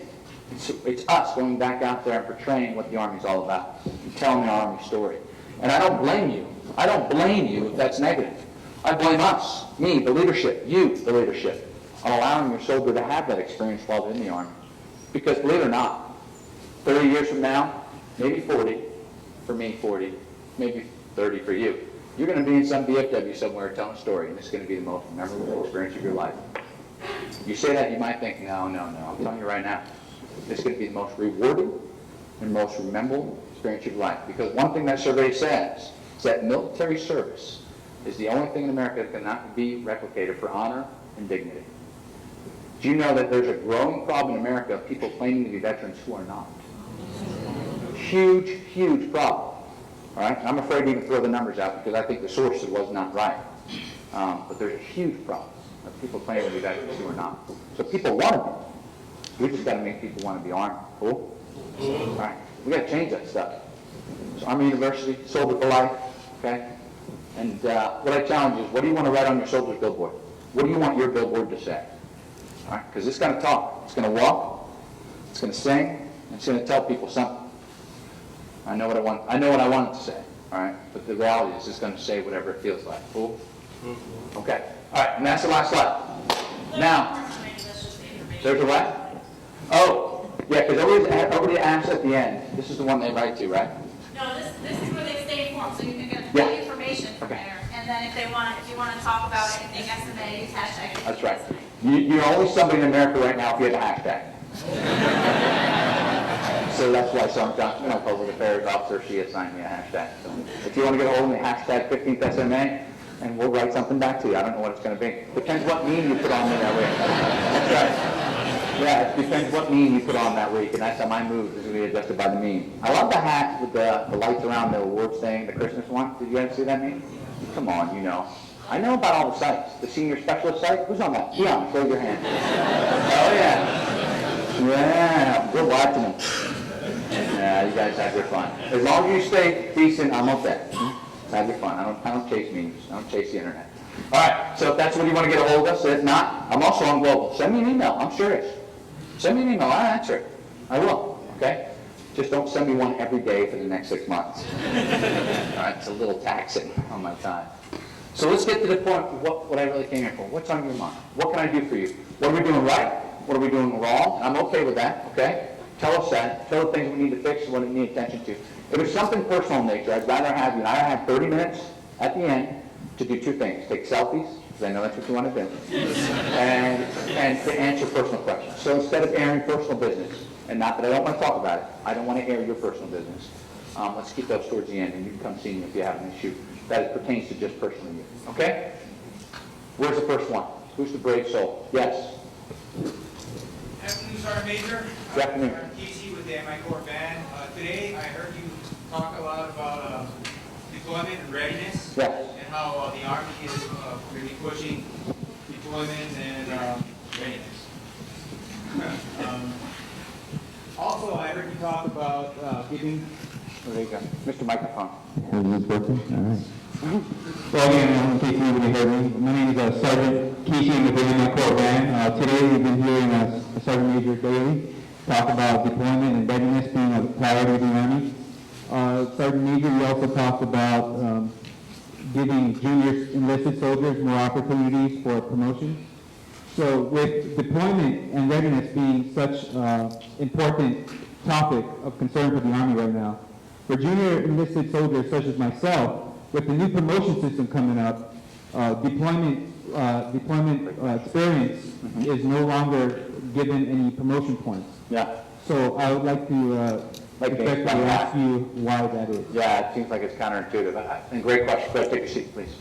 Speaker 2: It's us going back out there and portraying what the Army's all about and telling the Army story. And I don't blame you. I don't blame you if that's negative. I blame us, me, the leadership, you, the leadership, on allowing your soldier to have that experience while they're in the Army. Because believe it or not, 30 years from now, maybe 40, for me 40, maybe 30 for you, you're going to be in some VFW somewhere telling a story, and it's going to be the most memorable experience of your life. You say that, you might think, no. I'm telling you right now, this is going to be the most rewarding and most memorable experience of your life. Because one thing that survey says is that military service is the only thing in America that cannot be replicated for honor and dignity. Do you know that there's a growing problem in America of people claiming to be veterans who are not? Huge, huge problem. All right? I'm afraid to even throw the numbers out because I think the source was not right. But there's a huge problem of people claiming to be veterans who are not. So people want to be. We just got to make people want to be armed. Cool? All right. We got to change that stuff. So Army University, Soldier for Life. Okay? And what I challenge you is, what do you want to write on your soldier's billboard? What do you want your billboard to say? All right? Because it's going to talk. It's going to walk. It's going to sing. And it's going to tell people something. I know what I want it to say. All right? But the reality is, it's going to say whatever it feels like. Cool? Okay. All right. And that's the last slide. Now, there's a what? Oh, yeah, because everybody asks at the end. This is the one they write to, right?
Speaker 3: No, this is where they stay informed, so you can get
Speaker 2: Yeah.
Speaker 3: the information from there. And then if you want to talk about anything SMA, use hashtag.
Speaker 2: That's right. You're only somebody in America right now if you have a hashtag. So that's why Sergeant Johnson, my public affairs officer, she assigned me a hashtag. So if you want to get a hold of me, hashtag 15th SMA, and we'll write something back to you. I don't know what it's going to be. Depends what meme you put on me that week. That's right. Yeah, it depends what meme you put on that week, and that's how my mood is going to be adjusted by the meme. I love the hat with the lights around the awards thing, the Christmas one. Did you ever see that meme? Come on, you know. I know about all the sites. The senior specialist site, who's on that? Keon, raise your hand. Oh, yeah. Yeah, we're watching them. Yeah, you guys have your fun. As long as you stay decent, I'm okay. Have your fun. I don't chase memes. I don't chase the internet. All right, so if that's what you want to get a hold of us, if not, I'm also on Global. Send me an email. I'm serious. Send me an email. I'll answer it. I will, okay? Just don't send me one every day for the next 6 months. All right, it's a little taxing on my time. So let's get to the point of what I really came here for. What's on your mind? What can I do for you? What are we doing right? What are we doing wrong? I'm okay with that, okay? Tell us that. Tell the things we need to fix and what we need attention to. If it's something personal in nature, I'd rather have you and I have 30 minutes at the end to do two things. Take selfies, because I know that's what you want to do, and to answer personal questions. So instead of airing personal business, and not that I don't want to talk about it, I don't want to air your personal business. Let's keep those towards the end, and you can come see me if you have an issue that pertains to just personally you. Okay? Where's the first one? Who's the brave soul? Yes?
Speaker 4: Afternoon, Sergeant Major.
Speaker 2: Good afternoon.
Speaker 4: Sergeant Casey with the MI Corps Band. Today, I heard you talk a lot about deployment and readiness.
Speaker 2: Yes.
Speaker 4: And how the Army is really pushing deployment and readiness. Also, I heard you talk about giving...
Speaker 2: There you go. Mr. Microphone.
Speaker 5: Is this working? All right. Well, again, in case nobody heard me, my name is Sergeant Casey with the MI Corps Band. Today we've been hearing Sergeant Major Daly talk about deployment and readiness being a priority of the Army. Sergeant Major, you also talked about giving junior enlisted soldiers more opportunities for promotion. So with deployment and readiness being such an important topic of concern for the Army right now, for junior enlisted soldiers such as myself, with the new promotion system coming up, deployment experience is no longer given any promotion points.
Speaker 2: Yeah.
Speaker 5: So I would like to
Speaker 2: Like to
Speaker 5: respectfully
Speaker 2: explain that.
Speaker 5: ask you why that is.
Speaker 2: Yeah, it seems like it's counterintuitive. And great question. Go ahead, take a seat, please.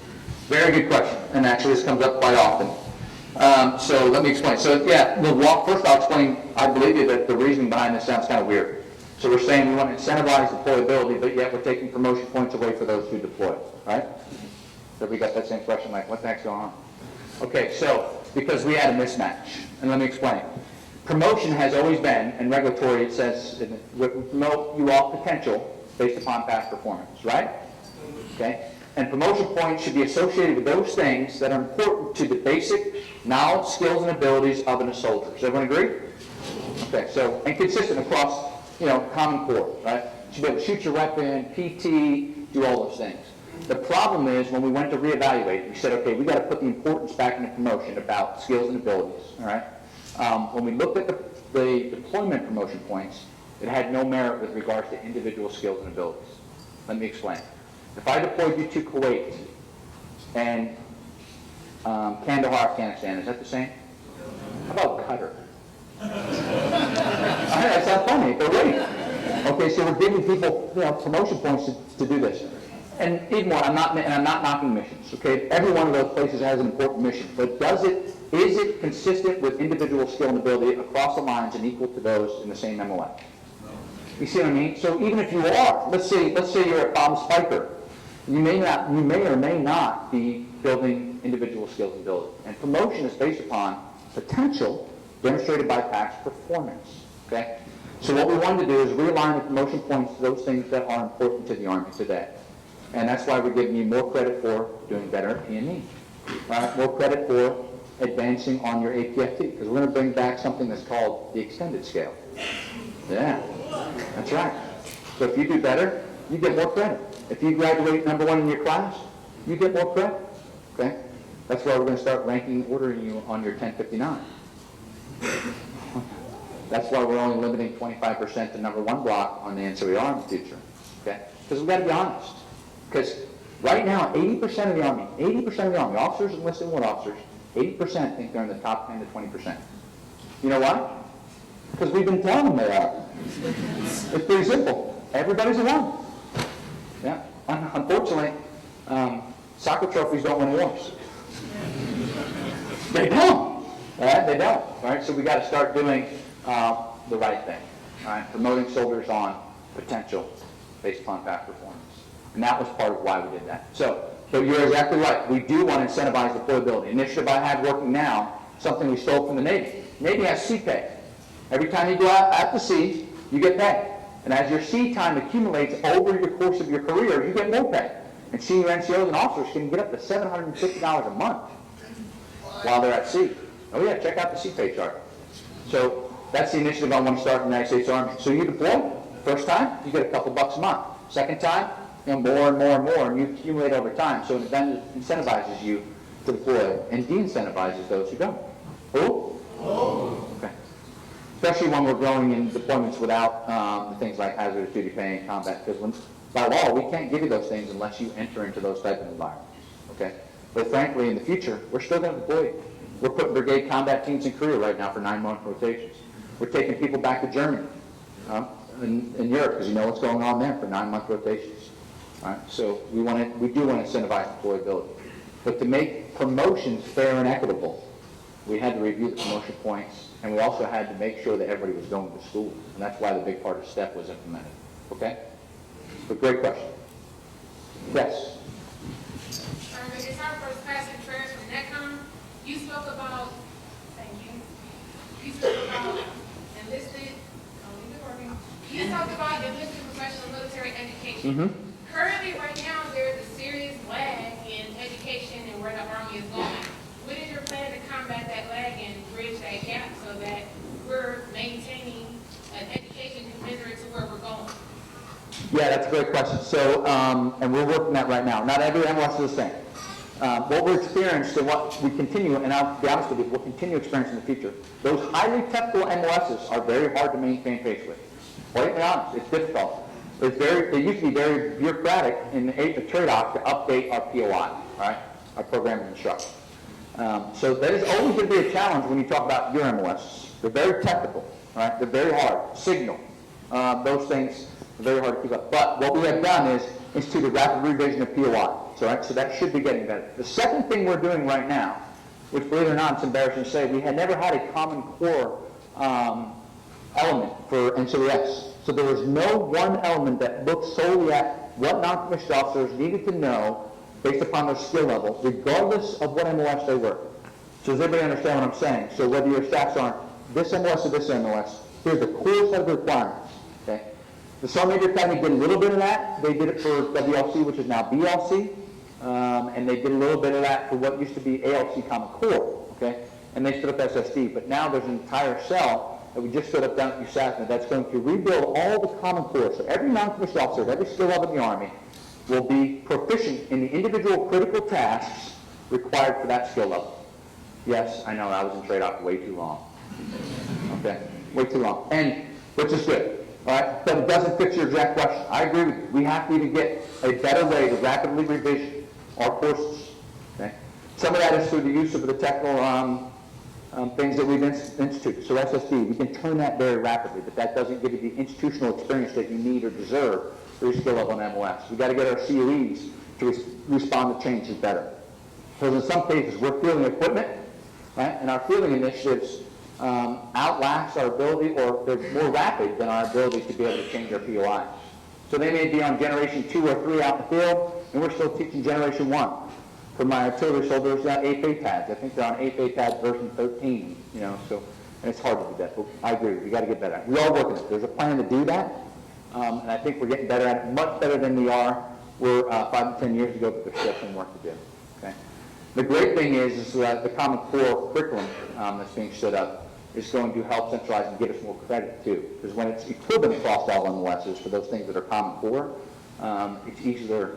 Speaker 2: Very good question. And actually, this comes up quite often. So let me explain. So yeah, first I'll explain, I believe you that the reasoning behind this sounds kind of weird. So we're saying we want to incentivize deployability, but yet we're taking promotion points away for those who deploy, right? So we got that same question, like, what the heck's going on? Okay, so because we had a mismatch, and let me explain. Promotion has always been, and regulatory, it says, we promote you all potential based upon past performance, right? Okay? And promotion points should be associated with those things that are important to the basic knowledge, skills, and abilities of a soldier. Does everyone agree? Okay, so, and consistent across, Common Core, right? You should be able to shoot your weapon, PT, do all those things. The problem is when we went to reevaluate, we said, okay, we got to put the importance back into promotion about skills and abilities, all right? When we looked at the deployment promotion points, it had no merit with regards to individual skills and abilities. Let me explain. If I deployed you to Kuwait and Kandahar, Afghanistan, is that the same? How about Qatar? I know, that sounds funny, but wait. Okay, so we're giving people promotion points to do this. And even more, I'm not knocking missions, okay? Every one of those places has an important mission, but is it consistent with individual skill and ability across the lines and equal to those in the same MOA? You see what I mean? So even if you are, let's say you're a bomb spiker, you may or may not be building individual skills and ability. And promotion is based upon potential demonstrated by past performance, okay? So what we wanted to do is realign the promotion points to those things that are important to the Army today. And that's why we're giving you more credit for doing better at P&E. More credit for advancing on your APFT, because we're going to bring back something that's called the extended scale. Yeah, that's right. So if you do better, you get more credit. If you graduate number 1 in your class, you get more credit. Okay? That's why we're going to start ranking, ordering you on your 1059. That's why we're only limiting 25% to number 1 block on the NCOER in the future. Okay? Because we've got to be honest. Because right now, 80% of the Army, officers, enlisted and warrant officers, 80% think they're in the top 10 to 20%. You know why? Because we've been telling them they are. It's pretty simple. Everybody's a one. Yeah. Unfortunately, soccer trophies don't win wars. They don't. Right? They don't. Right? So we got to start doing the right thing. All right? Promoting soldiers on potential based upon past performance. And that was part of why we did that. So, but you're exactly right. We do want to incentivize deployability. Initiative I have working now, something we stole from the Navy. Navy has sea pay. Every time you go out at the sea, you get pay. And as your sea time accumulates over your course of your career, you get more pay. And senior NCOs and officers can get up to $750 a month while they're at sea. Oh yeah, check out the sea pay chart. So that's the initiative I want to start in the United States Army. So you deploy, first time, you get a couple bucks a month. Second time, more and more and more, and you accumulate over time. So it then incentivizes you to deploy and de-incentivizes those who don't. Who? Okay. Especially when we're growing in deployments without the things like hazardous duty pay and combat, because by law, we can't give you those things unless you enter into those type of environments. Okay? But frankly, in the future, we're still going to deploy you. We're putting brigade combat teams in Korea right now for 9-month rotations. We're taking people back to Germany, in Europe, because you know what's going on there for 9-month rotations. All right? So we do want to incentivize deployability. But to make promotions fair and equitable, we had to review the promotion points, and we also had to make sure that everybody was going to school. And that's why the big part of STEP was implemented. Okay? But great question. Yes?
Speaker 6: It's our first class in prayers from NECOM. You spoke about, thank you. You spoke about enlisted, you talked about enlisted professional military education.
Speaker 2: Mm-hmm.
Speaker 6: Currently, right now, there is a serious lag in education and where the Army is going. What is your plan to combat that lag and bridge that gap so that we're maintaining an education commensurate to where we're going?
Speaker 2: Yeah, that's a great question. So, and we're working that right now. Not every MLS is the same. What we're experiencing, and what we continue, and I'll be honest with you, we'll continue experiencing in the future. Those highly technical MOSs are very hard to maintain pace with. Quite honest, it's difficult. It used to be very bureaucratic in the trade-off to update our POI, right? our program of instruction. So that is always going to be a challenge when you talk about your MOS. They're very technical, right? They're very hard. Signal, those things are very hard to keep up. But what we have done is instituted rapid revision of POI. So that should be getting better. The second thing we're doing right now, which believe it or not, it's embarrassing to say, we had never had a common core element for NCOES. So there was no one element that looked solely at what non-commissioned officers needed to know based upon their skill level, regardless of what MOS they were. So does everybody understand what I'm saying? So whether your stats aren't this MOS or this MOS, here's the core set of requirements. Okay? The Sergeant Major Academy did a little bit of that. They did it for WLC, which is now BLC, and they did a little bit of that for what used to be ALC Common Core. Okay? And they stood up SSD, but now there's an entire cell that we just stood up down at USASNA that's going to rebuild all the Common Core. So every non-commissioned officer at every skill level in the Army will be proficient in the individual critical tasks required for that skill level. Yes, I know, I was in trade-off way too long. Okay, way too long. And, which is good, all right? But it doesn't fix your exact question. I agree with you. We have to even get a better way to rapidly revision our courses, okay? Some of that is through the use of the technical things that we've instituted. So SSD, we can turn that very rapidly, but that doesn't give you the institutional experience that you need or deserve for your skill level in MOS. We've got to get our COEs to respond to changes better. Because in some cases, we're fielding equipment, right? And our fielding initiatives outlast our ability, or they're more rapid than our ability to be able to change our POI. So they may be on generation 2 or 3 out in the field, and we're still teaching generation 1. For my artillery soldiers, AFA pads. I think they're on AFA pads version 13, so, and it's hard to do that, but I agree, we got to get better at it. We are working it. There's a plan to do that, and I think we're getting better at it, much better than we were 5 to 10 years ago, but there's still some work to do, okay? The great thing is that the Common Core curriculum that's being stood up is going to help centralize and give us more credit, too, because when it's equivalent across all MOSs for those things that are Common Core, it's easier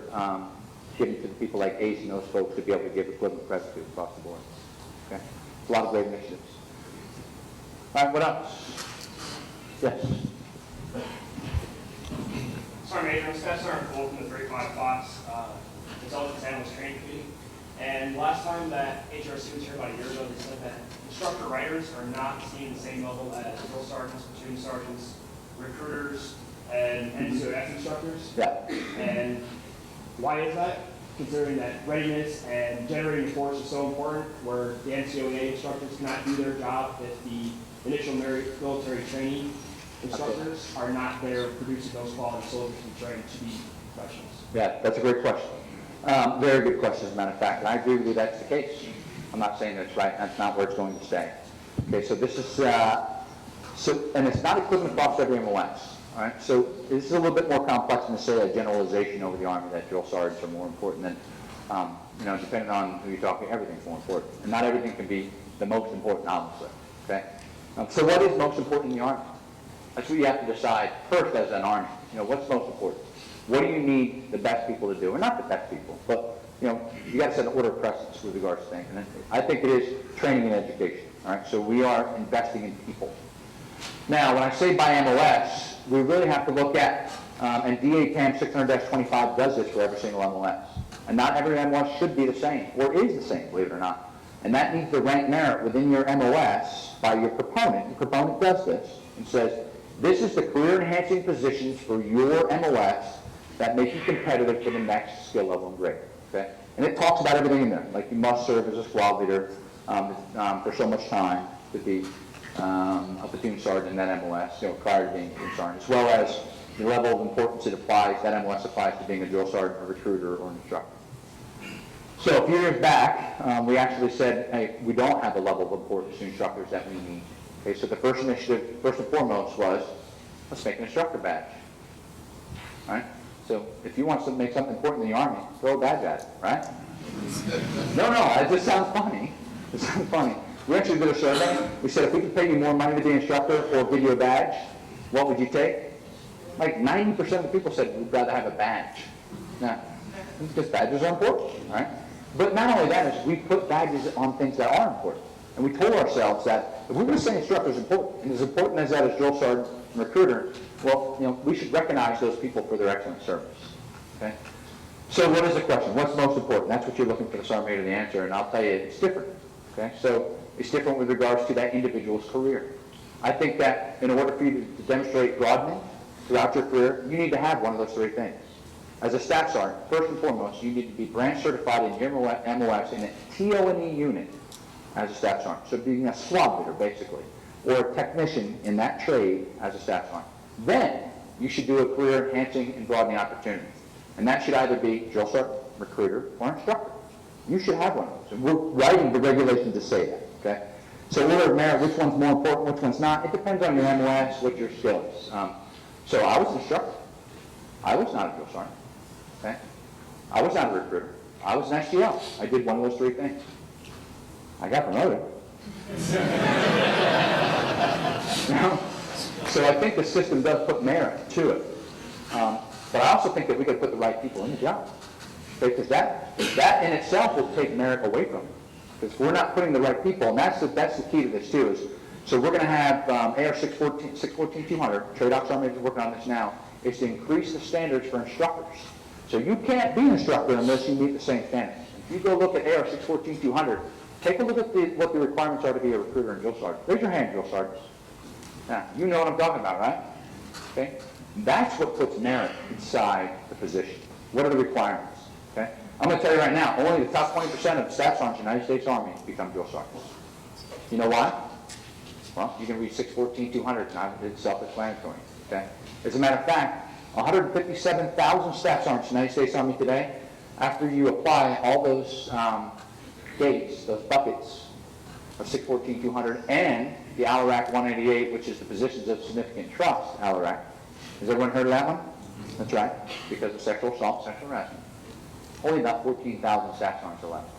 Speaker 2: given to the people like ACE and those folks to be able to give equivalent credit to across the board. Okay? A lot of great initiatives. All right, what else? Yes.
Speaker 7: Sorry, Major, I'm Staff Sergeant Cole from the 35 Fox Intelligence Analyst Training Committee. And last time that HRC was here about a year ago, they said that instructor writers are not seeing the same level as drill sergeants, platoon sergeants, recruiters, and NCOES instructors.
Speaker 2: Yeah.
Speaker 7: And why is that? Considering that readiness and generating force is so important, where the NCOA instructors cannot do their job if the initial military training instructors are not there producing those quality soldiers and trained to be professionals.
Speaker 2: Yeah, that's a great question. Very good question, as a matter of fact. And I agree with you that's the case. I'm not saying that's right. That's not where it's going to stay. Okay, so this is, and it's not equivalent across every MOS. All right, so this is a little bit more complex than to say a generalization over the Army that drill sergeants are more important than, depending on who you're talking, everything's more important. And not everything can be the most important, obviously. Okay? So what is most important in the Army? That's what you have to decide first as an Army. What's most important? What do you need the best people to do? Or not the best people, but, you got to set an order of precedence with regards to things. And I think it is training and education. All right, so we are investing in people. Now, when I say by MOS, we really have to look at, and DACAM 600-25 does this for every single MOS. And not every MOS should be the same, or is the same, believe it or not. And that needs to rank merit within your MOS by your proponent. The proponent does this and says, this is the career-enhancing positions for your MOS that make you competitive for the next skill level and grade. Okay? And it talks about everything in there, like you must serve as a squad leader for so much time to be a platoon sergeant in that MOS, prior to being a platoon sergeant, as well as the level of importance that MOS applies to being a drill sergeant, a recruiter, or an instructor. So a few years back, we actually said, hey, we don't have the level of importance to instructors that we need. Okay, so the first initiative, first and foremost, was let's make an instructor badge. All right? So if you want to make something important in the Army, throw a badge at it, right? No, it just sounds funny. It sounds funny. We actually did a survey. We said if we could pay you more money to be an instructor or give you a badge, what would you take? Like 90% of the people said we'd rather have a badge. Now, because badges are important, right? But not only that, is we put badges on things that are important. And we told ourselves that if we were to say instructor is important, and as important as that as drill sergeant and recruiter, well, we should recognize those people for their excellent service. Okay? So what is the question? What's most important? That's what you're looking for the sergeant major to answer, and I'll tell you it's different. Okay, so it's different with regards to that individual's career. I think that in order for you to demonstrate broadening throughout your career, you need to have one of those three things. As a staff sergeant, first and foremost, you need to be branch certified in your MOS in a TO&E unit as a staff sergeant. So being a squad leader, basically, or a technician in that trade as a staff sergeant. Then you should do a career enhancing and broadening opportunity. And that should either be drill sergeant, recruiter, or instructor. You should have one of those. And we're writing the regulations to say that, okay? So order of merit, which one's more important, which one's not, it depends on your MOS, what your skill is. So I was an instructor. I was not a drill sergeant, okay? I was not a recruiter. I was an SGL. I did one of those three things. I got promoted. So I think the system does put merit to it. But I also think that we got to put the right people in the job. Because that in itself will take merit away from it. Because we're not putting the right people, and that's the key to this too. Is so we're going to have AR 614-200, Trade Ops Sergeant Major working on this now, is to increase the standards for instructors. So you can't be an instructor unless you meet the same standards. If you go look at AR 614-200, take a look at what the requirements are to be a recruiter and drill sergeant. Raise your hand, drill sergeants. Now, you know what I'm talking about, right? Okay? That's what puts merit inside the position. What are the requirements? Okay? I'm going to tell you right now, only the top 20% of staff sergeants in the United States Army become drill sergeants. You know why? Well, you can read 614-200, and it's self-explanatory. Okay? As a matter of fact, 157,000 staff sergeants in the United States Army today, after you apply all those gates, those buckets of 614-200, and the ALARAC 188, which is the positions of significant trust, ALARAC. Has everyone heard of that one? That's right, because of sexual assault, sexual harassment. Only about 14,000 staff sergeants are left.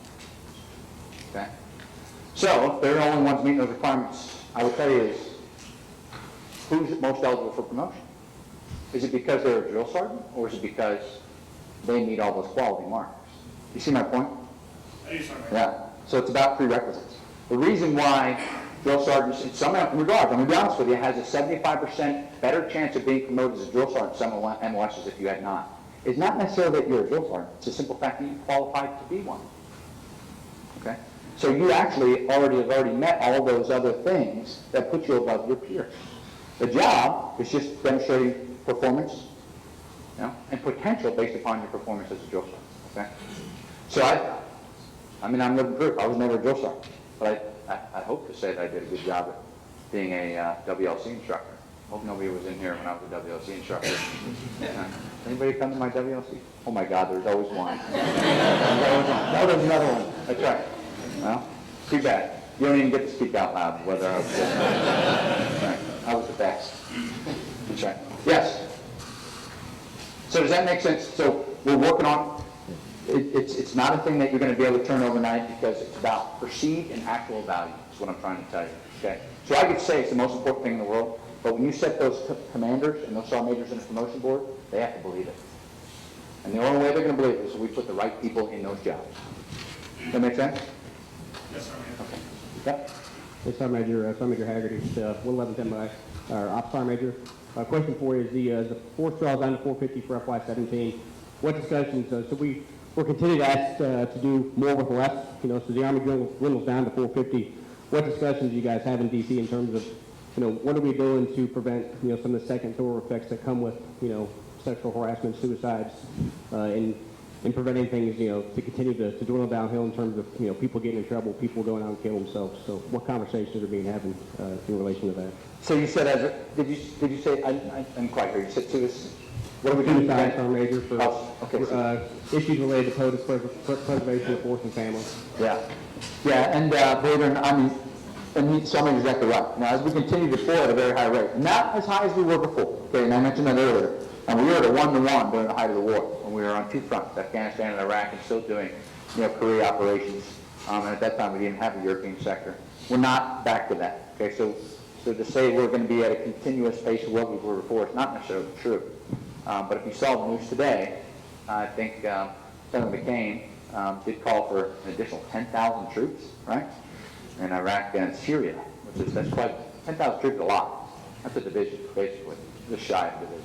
Speaker 2: Okay? So, if they're the only ones meeting those requirements, I would tell you is, who's most eligible for promotion? Is it because they're a drill sergeant, or is it because they meet all those quality marks? You see my point?
Speaker 7: I do, Sergeant.
Speaker 2: Yeah. So it's about prerequisites. The reason why drill sergeants, in some regards, I'm going to be honest with you, has a 75% better chance of being promoted as a drill sergeant in some MOSs if you had not. It's not necessarily that you're a drill sergeant. It's a simple fact that you qualified to be one. Okay? So you actually have already met all those other things that put you above your peers. The job is just demonstrating performance, and potential based upon your performance as a drill sergeant. Okay? So I'm living proof. I was never a drill sergeant, but I hope to say that I did a good job at being a WLC instructor. Hope nobody was in here when I was a WLC instructor. Anybody come to my WLC? Oh my God, there's always one. There's always one. No, there's another one. That's right. Well, too bad. You don't even get to speak out loud whether I was good. That's right. I was the best. That's right. Yes. So does that make sense? So we're working on, it's not a thing that you're going to be able to turn overnight because it's about perceived and actual value is what I'm trying to tell you. Okay? So I could say it's the most important thing in the world, but when you set those commanders and those sergeant majors in a promotion board, they have to believe it. And the only way they're going to believe it is if we put the right people in those jobs. Does that make sense?
Speaker 7: Yes, Sergeant.
Speaker 2: Okay. Yep.
Speaker 8: Hey, Sergeant Major Haggerty, 111th MI, our Ops Sergeant Major. Question for you is the force draws down to 450 for FY17. What discussions, so we're continuing to ask to do more with less, so the Army dwindles down to 450. What discussions do you guys have in DC in terms of, what are we doing to prevent, some of the second door effects that come with, sexual harassment, suicides, and preventing things, to continue to dwindle downhill in terms of, people getting in trouble, people going out and killing themselves. So what conversations are being had in relation to that?
Speaker 2: So you said, did you say, I didn't quite hear, you said suicide? What are we doing?
Speaker 8: Suicide, Sergeant Major, for
Speaker 2: okay.
Speaker 8: issues related to POTUS, preservation of force and family.
Speaker 2: Yeah, and believe it or not, Sergeant Major's exactly right. Now, as we continue to deploy at a very high rate, not as high as we were before, okay, and I mentioned that earlier, and we were at a 1-to-1 during the height of the war, when we were on two fronts, Afghanistan and Iraq, and still doing, Korea operations, and at that time we didn't have a European sector. We're not back to that, okay, so to say we're going to be at a continuous pace of what we were before is not necessarily true. But if you saw the news today, I think Senator McCain did call for an additional 10,000 troops, right? In Iraq and Syria, that's quite, 10,000 troops is a lot. That's a division, basically, just shy of a division.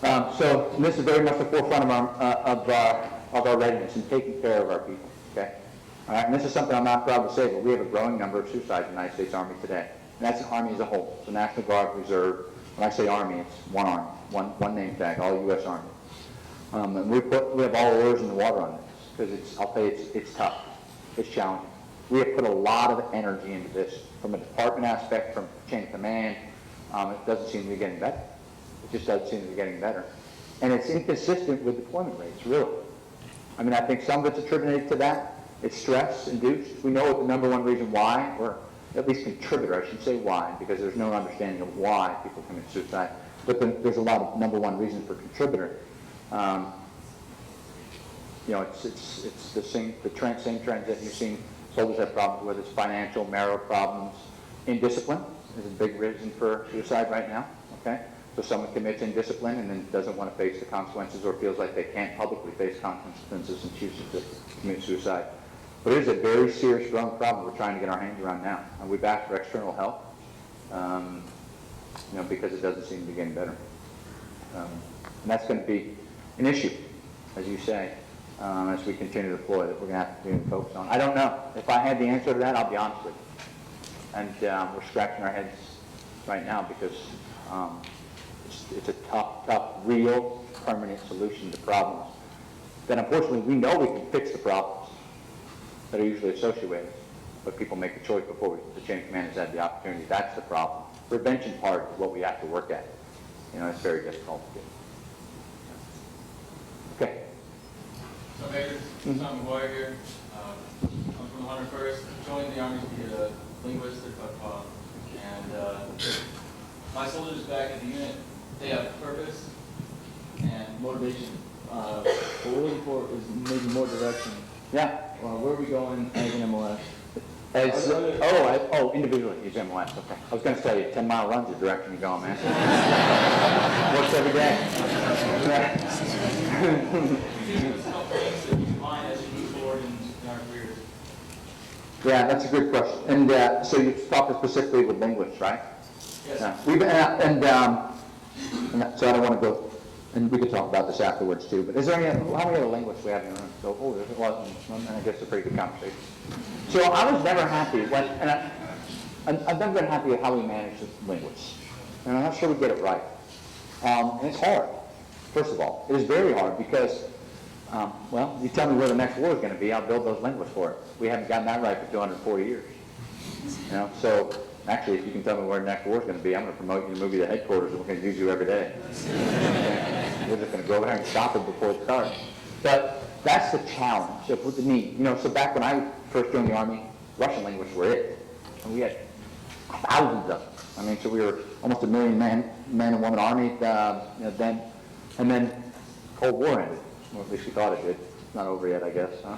Speaker 2: So this is very much the forefront of our readiness and taking care of our people, okay? All right, and this is something I'm not proud to say, but we have a growing number of suicides in the United States Army today. And that's the Army as a whole. So National Guard, Reserve. When I say Army, it's one Army, one name tag, all U.S. Army. And we have all oars in the water on this, because I'll tell you, it's tough. It's challenging. We have put a lot of energy into this, from a department aspect, from chain of command. It doesn't seem to be getting better. It just doesn't seem to be getting better. And it's inconsistent with deployment rates, really. I mean, I think some of it's attributed to that. It's stress-induced. We know what the number one reason why, or at least contributor, I should say why, because there's no understanding of why people commit suicide. But then there's a lot of number one reasons for contributor. You know, it's the same trends that you've seen soldiers have problems with. It's financial, marital problems, indiscipline is a big reason for suicide right now. Okay, so someone commits indiscipline and then doesn't want to face the consequences, or feels like they can't publicly face consequences and chooses to commit suicide. But it is a very serious, growing problem we're trying to get our hands around now, and we've asked for external help. You know, because it doesn't seem to be getting better, and that's going to be an issue, as you say. As we continue to deploy, that we're going to have to focus on. I don't know. If I had the answer to that, I'll be honest with you. And we're scratching our heads right now because it's a tough, real, permanent solution to problems that unfortunately we know we can fix the problems that are usually associated with it, but people make a choice before the chain of command has had the opportunity. That's the problem. Prevention part is what we have to work at. You know, it's very difficult to do. Okay.
Speaker 9: So Major, Tom McGuire here. I'm from the 101st. Joined the Army to be a linguist and my soldiers back at the unit, they have purpose and motivation. What we're looking for is maybe more direction.
Speaker 2: Yeah.
Speaker 9: Where are we going as an MOS?
Speaker 2: Individually, he's MLS. Okay. I was going to say 10-mile runs the direction you're going, man. Works every day. Yeah, that's a good question. And so you're talking specifically with linguists, right?
Speaker 9: Yes.
Speaker 2: We've so I don't want to go, and we could talk about this afterwards too. But is there how many other linguists we have in the room? So, there's a lot, and I guess a pretty good conversation. So I was never happy when, I've never been happy with how we manage linguists, and I'm not sure we get it right. And it's hard. First of all, it is very hard because, well, you tell me where the next war is going to be, I'll build those linguists for it. We haven't gotten that right for 240 years. You know, so actually, if you can tell me where the next war is going to be, I'm going to promote you to move you to headquarters, and we're going to use you every day. We're just going to go over there and stop it before it starts. But that's the challenge with the need. You know, so back when I first joined the Army, Russian linguists were it, and we had thousands of them. I mean, so we were almost 1 million man and woman Army then, and then Cold War ended. Well, at least we thought it did. It's not over yet, I guess. Huh?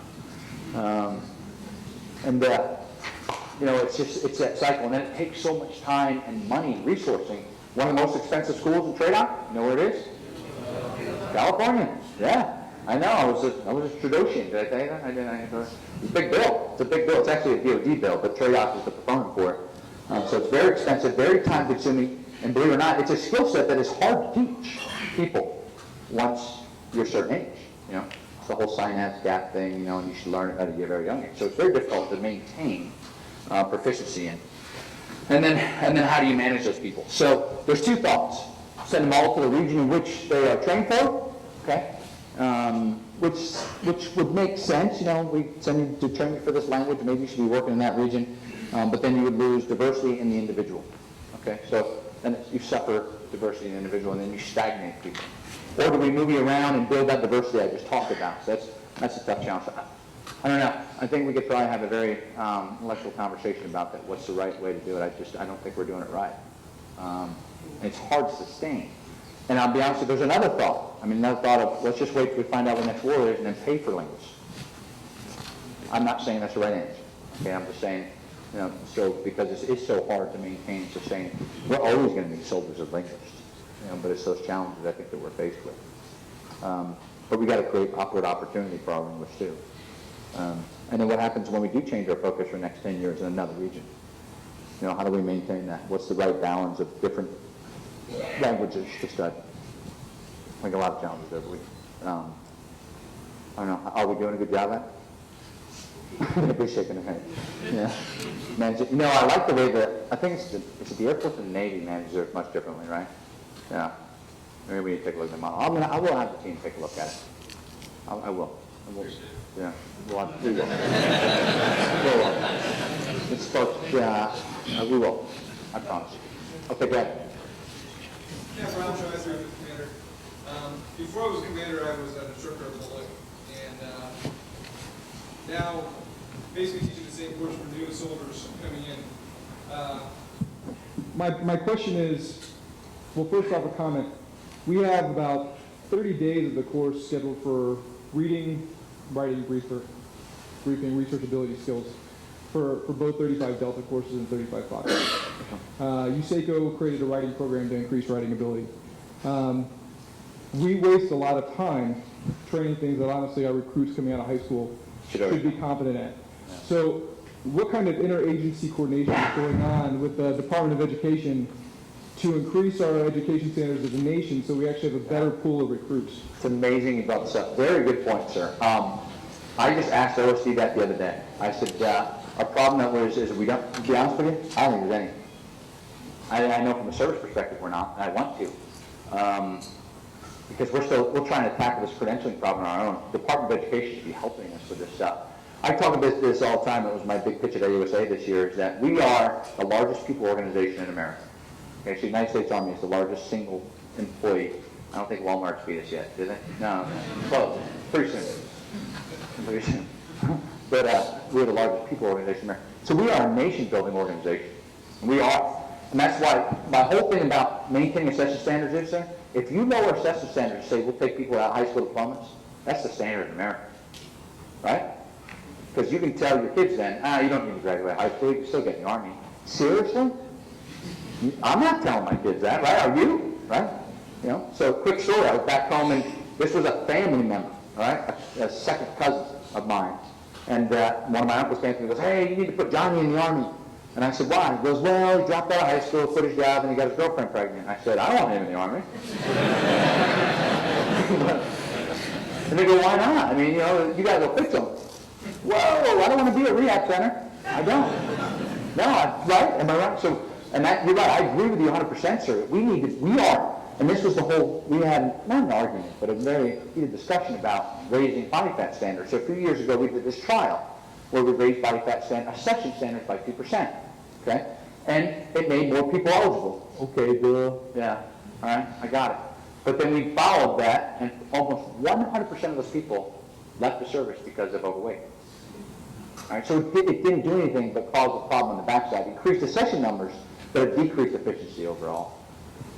Speaker 2: You know, it's that cycle, and then it takes so much time and money and resourcing. One of the most expensive schools in TRADOC, you know where it is? California. Yeah, I know. I was a Trudosian. Did I tell you that? I didn't. It's a big bill. It's a big bill. It's actually a DoD bill, but TRADOC is the proponent for it. So it's very expensive, very time-consuming, and believe it or not, it's a skill set that is hard to teach people once you're a certain age. You know, it's the whole synapse gap thing. You know, and you should learn it at a very young age. So it's very difficult to maintain proficiency in. And then how do you manage those people? So there's two thoughts. Send them all to the region in which they are trained for, okay? Which would make sense. You know, we send you to train you for this language, maybe you should be working in that region, but then you would lose diversity in the individual, okay? So then you suffer diversity in the individual, and then you stagnate people. Or do we move you around and build that diversity I just talked about? So that's a tough challenge. I don't know. I think we could probably have a very intellectual conversation about that. What's the right way to do it? I don't think we're doing it right. It's hard to sustain. And I'll be honest with you, there's another thought. I mean, another thought of, let's just wait till we find out what the next war is and then pay for linguists. I'm not saying that's the right answer. Okay, I'm just saying, you know, so because it's so hard to maintain and sustain. We're always going to need soldiers of linguists. You know, but it's those challenges I think that we're faced with. But we got to create upward opportunity for our linguists too. And then what happens when we do change our focus for the next 10 years in another region? You know, how do we maintain that? What's the right balance of different languages to study? I think a lot of challenges there, but I don't know, are we doing a good job at it? We're shaking our head. Yeah. You know, I like the way that, I think it's the Air Force and the Navy manage it much differently, right? Yeah. Maybe we need to take a look at the model. I will have the team take a look at it. I will. Yeah. We'll have to do that. It's supposed, yeah, we will. I promise. Okay, go ahead.
Speaker 10: Yeah, Brian Schweizer, Commander. Before I was commander, I was an instructor of bowling, and now basically teaching the same course for new soldiers coming in. My question is, well, first off, a comment. We have about 30 days of the course scheduled for reading, writing, briefing, researchability skills for both 35 Delta courses and 35 Fox. USACO created a writing program to increase writing ability. We waste a lot of time training things that honestly our recruits coming out of high school should be competent at. So what kind of interagency coordination is going on with the Department of Education to increase our education standards as a nation so we actually have a better pool of recruits?
Speaker 2: It's amazing you brought this up. Very good point, sir. I just asked OSD that the other day. I said, our problem that was is we don't, to be honest with you, I don't think there's any. I know from a service perspective we're not, and I want to. Because we're trying to tackle this credentialing problem on our own. The Department of Education should be helping us with this stuff. I talk about this all the time. It was my big pitch at AUSA this year, is that we are the largest people organization in America. Okay, so the United States Army is the largest single employee. I don't think Walmart's beat us yet, did they? No, close. Pretty soon. Pretty soon. But we're the largest people organization in America. So we are a nation-building organization. And we are. And that's why my whole thing about maintaining assessment standards is, sir, if you lower assessment standards, say we'll take people out high school diplomas, that's the standard in America. Right? Because you can tell your kids then, you don't need to graduate high school, you can still get in the Army. Seriously? I'm not telling my kids that, right? Are you? Right? You know? So quick story, I was back home and this was a family member, right? A second cousin of mine. And one of my uncles came to me and goes, hey, you need to put Johnny in the Army. And I said, why? He goes, well, he dropped out of high school, quit his job, and he got his girlfriend pregnant. I said, I don't want him in the Army. And they go, why not? I mean, you know, you got to go fix him. Whoa, I don't want to be a rehab center. I don't. No, right? Am I right? So, and that, you're right, I agree with you 100%, sir. We are, and this was the whole, we had, not an argument, but a very heated discussion about raising body fat standards. So a few years ago, we did this trial where we raised body fat accession standards by 2%, okay? And it made more people eligible. Okay, Bill. Yeah, all right, I got it. But then we followed that, and almost 100% of those people left the service because of overweight. All right, so it didn't do anything but cause a problem on the backside. It increased accession numbers, but it decreased efficiency overall.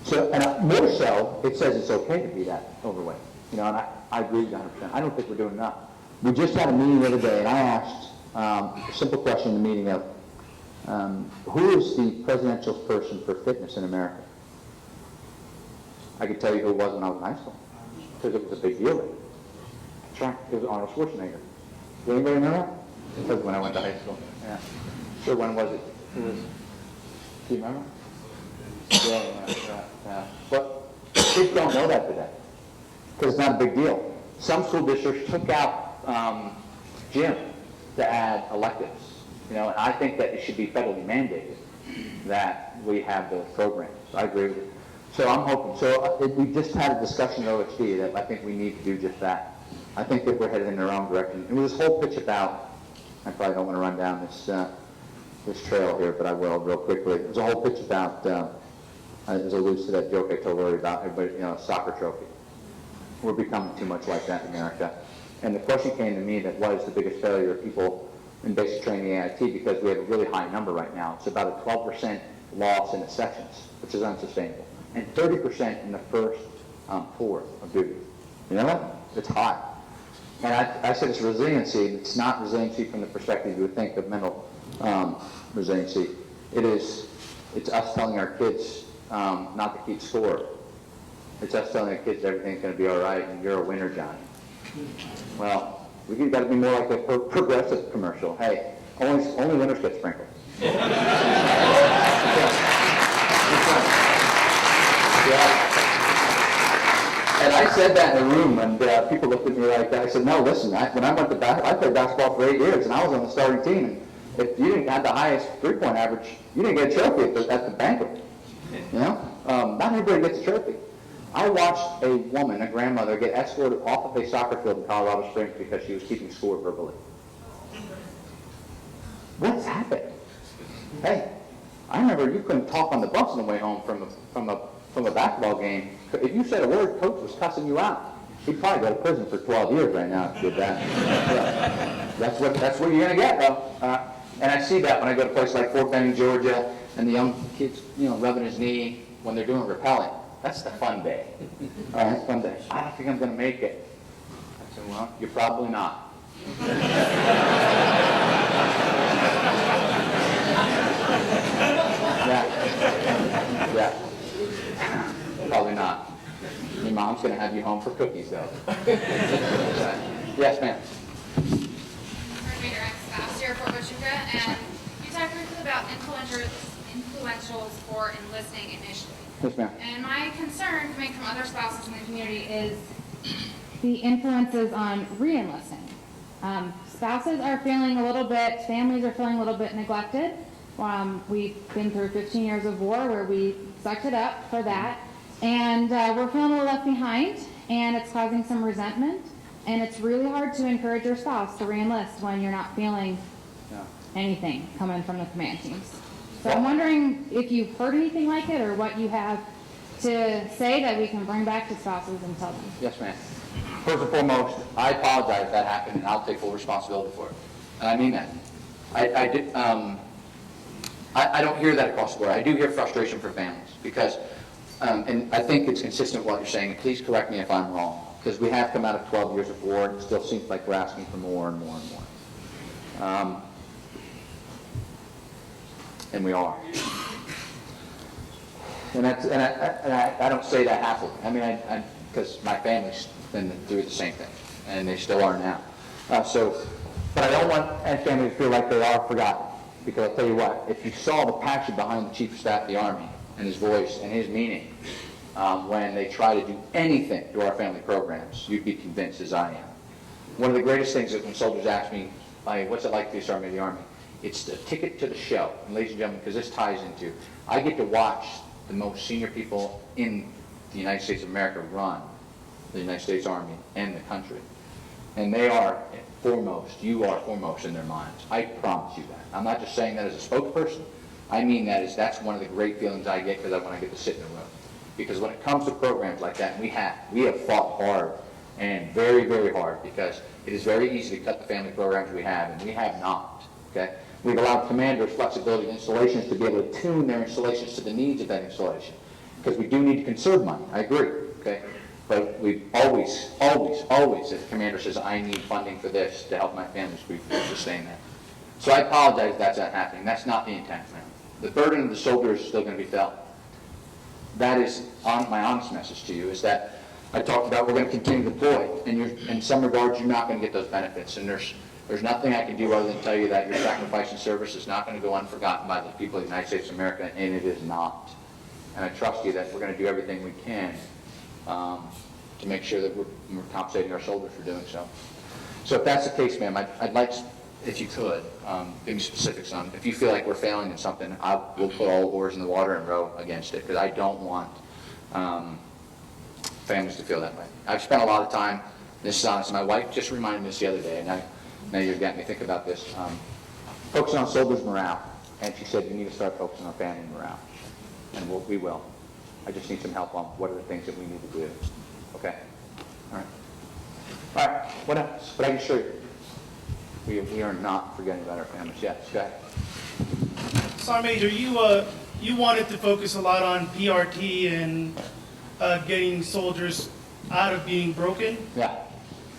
Speaker 2: So, and more so, it says it's okay to be that overweight. You know, and I agree with you 100%. I don't think we're doing enough. We just had a meeting the other day, and I asked a simple question in the meeting of, who is the presidential person for fitness in America? I could tell you who it was when I was in high school, because it was a big deal then. That's right, it was Arnold Schwarzenegger. Does anybody know that? Because when I went to high school. Yeah. So when was it? Who was? Do you remember? Yeah. But kids don't know that today, because it's not a big deal. Some school districts took out gym to add electives. You know, and I think that it should be federally mandated that we have those programs. I agree with you. So I'm hoping. So we just had a discussion at OSD that I think we need to do just that. I think that we're headed in the wrong direction. And this whole pitch about, I probably don't want to run down this trail here, but I will real quickly. There's a whole pitch about, there's alludes to that joke I told earlier about everybody, you know, a soccer trophy. We're becoming too much like that in America. And the question came to me that what is the biggest failure of people in basic training AIT, because we have a really high number right now. It's about a 12% loss in the sections, which is unsustainable. And 30% in the first fourth of duty. You know what? It's high. And I said it's resiliency. It's not resiliency from the perspective you would think of mental resiliency. It's us telling our kids not to keep score. It's us telling our kids everything's going to be all right and you're a winner, Johnny. Well, we've got to be more like a progressive commercial. Hey, only winners get sprinkled. And I said that in the room, and people looked at me like that. I said, no, listen, when I went to I played basketball for 8 years, and I was on the starting team. And if you didn't have the highest three-point average, you didn't get a trophy at the banquet. You know? Not everybody gets a trophy. I watched a woman, a grandmother, get escorted off of a soccer field in Colorado Springs because she was keeping score verbally. What's happened? Hey, I remember you couldn't talk on the bus on the way home from a basketball game. If you said a word, coach was cussing you out. He'd probably go to prison for 12 years right now if you did that. That's what you're gonna get, though. And I see that when I go to places like Fort Benning, Georgia, and the young kids, rubbing his knee when they're doing rappelling. That's the fun day. All right, fun day. I don't think I'm gonna make it. I said, well, you're probably not. Yeah. Probably not. Your mom's going to have you home for cookies, though. Yes, ma'am.
Speaker 11: Coordinator ex-spouse here for Wichita, and you talked briefly about influentials for enlisting initially.
Speaker 2: Yes, ma'am.
Speaker 11: And my concern coming from other spouses in the community is the influences on re-enlisting. Spouses are feeling a little bit, families are feeling a little bit neglected. We've been through 15 years of war where we sucked it up for that. And we're feeling a little left behind, and it's causing some resentment. And it's really hard to encourage your spouse to re-enlist when you're not feeling anything coming from the command teams. So I'm wondering if you've heard anything like it or what you have to say that we can bring back to spouses and tell them.
Speaker 2: Yes, ma'am. First and foremost, I apologize if that happened, and I'll take full responsibility for it. And I mean that. I don't hear that across the board. I do hear frustration for families because, and I think it's consistent with what you're saying, and please correct me if I'm wrong, because we have come out of 12 years of war, and it still seems like we're asking for more and more and more. And we are. And I don't say that happily. I mean, because my family's been through the same thing, and they still are now. But I don't want any family to feel like they are forgotten. Because I'll tell you what, if you saw the passion behind the Chief of Staff of the Army and his voice and his meaning when they try to do anything to our family programs, you'd be convinced as I am. One of the greatest things that when soldiers ask me, what's it like to be a Sergeant of the Army? It's the ticket to the show. And ladies and gentlemen, because this ties into, I get to watch the most senior people in the United States of America run the United States Army and the country. And they are foremost, you are foremost in their minds. I promise you that. I'm not just saying that as a spokesperson. I mean that's one of the great feelings I get when I get to sit in the room. Because when it comes to programs like that, we have fought hard and very, very hard because it is very easy to cut the family programs we have, and we have not. Okay? We've allowed commanders flexibility in installations to be able to tune their installations to the needs of that installation. Because we do need to conserve money. I agree. Okay? But we've always, if the commander says, I need funding for this to help my family sustain that. So I apologize if that's not happening. That's not the intent, man. The burden of the soldier is still going to be felt. That is my honest message to you, is that I talked about we're going to continue to deploy. And in some regards, you're not going to get those benefits. And there's nothing I can do other than tell you that your sacrifice and service is not going to go unforgotten by the people of the United States of America, and it is not. And I trust you that we're going to do everything we can to make sure that we're compensating our soldiers for doing so. So if that's the case, ma'am, I'd like, if you could, give me specifics on, if you feel like we're failing in something, we'll put all oars in the water and row against it, because I don't want families to feel that way. I've spent a lot of time, this is honest, my wife just reminded me this the other day, and now you've got me think about this, focusing on soldiers' morale, and she said, you need to start focusing on family morale, and we will. I just need some help on what are the things that we need to do. Okay? All right. All right. What else? But I can assure you, we are not forgetting about our families. Yes, go ahead.
Speaker 12: Sergeant Major, you wanted to focus a lot on PRT and getting soldiers out of being broken,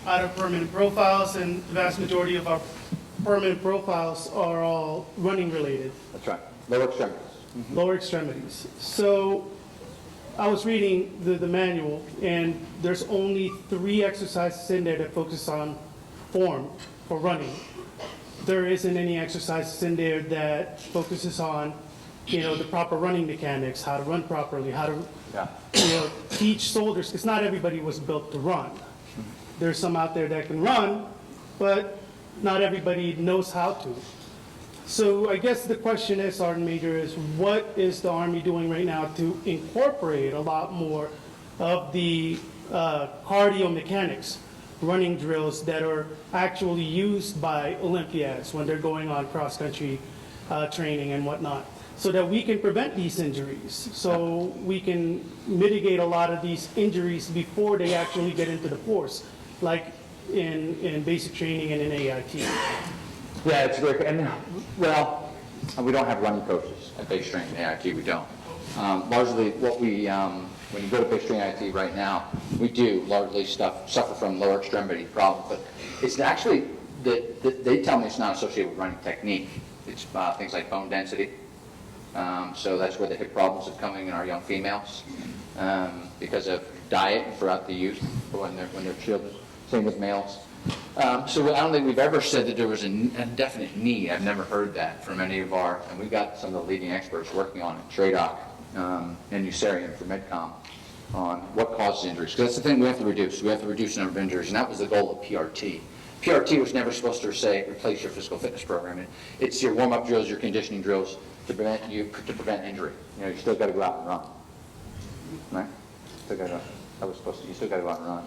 Speaker 12: out of permanent profiles, and the vast majority of our permanent profiles are all running related.
Speaker 2: That's right. Lower extremities. Mm-hmm.
Speaker 12: Lower extremities. So I was reading the manual, and there's only 3 exercises in there that focus on form for running. There isn't any exercises in there that focuses on, the proper running mechanics, how to run properly, how to, teach soldiers, because not everybody was built to run. There's some out there that can run, but not everybody knows how to. So I guess the question is, Sergeant Major, is what is the Army doing right now to incorporate a lot more of the cardio mechanics, running drills that are actually used by Olympiads when they're going on cross-country training and whatnot, so that we can prevent these injuries, so we can mitigate a lot of these injuries before they actually get into the force, like in basic training and in AIT.
Speaker 2: Yeah, it's great. And, well, we don't have running coaches at base training AIT, we don't. Largely what we, when you go to base training AIT right now, we do largely suffer from lower extremity problems, but it's actually, they tell me it's not associated with running technique. It's things like bone density. So that's where the hip problems are coming in our young females because of diet throughout the youth when they're children. Same with males. So I don't think we've ever said that there was a definite need. I've never heard that from any of our, and we've got some of the leading experts working on it, TRADOC and USARIAN for MedCom, on what causes injuries. Because that's the thing we have to reduce. We have to reduce the number of injuries, and that was the goal of PRT. PRT was never supposed to say replace your physical fitness program. It's your warm-up drills, your conditioning drills to prevent injury. You know, you still got to go out and run, right? Still got to. That was supposed to. You still got to go out and run.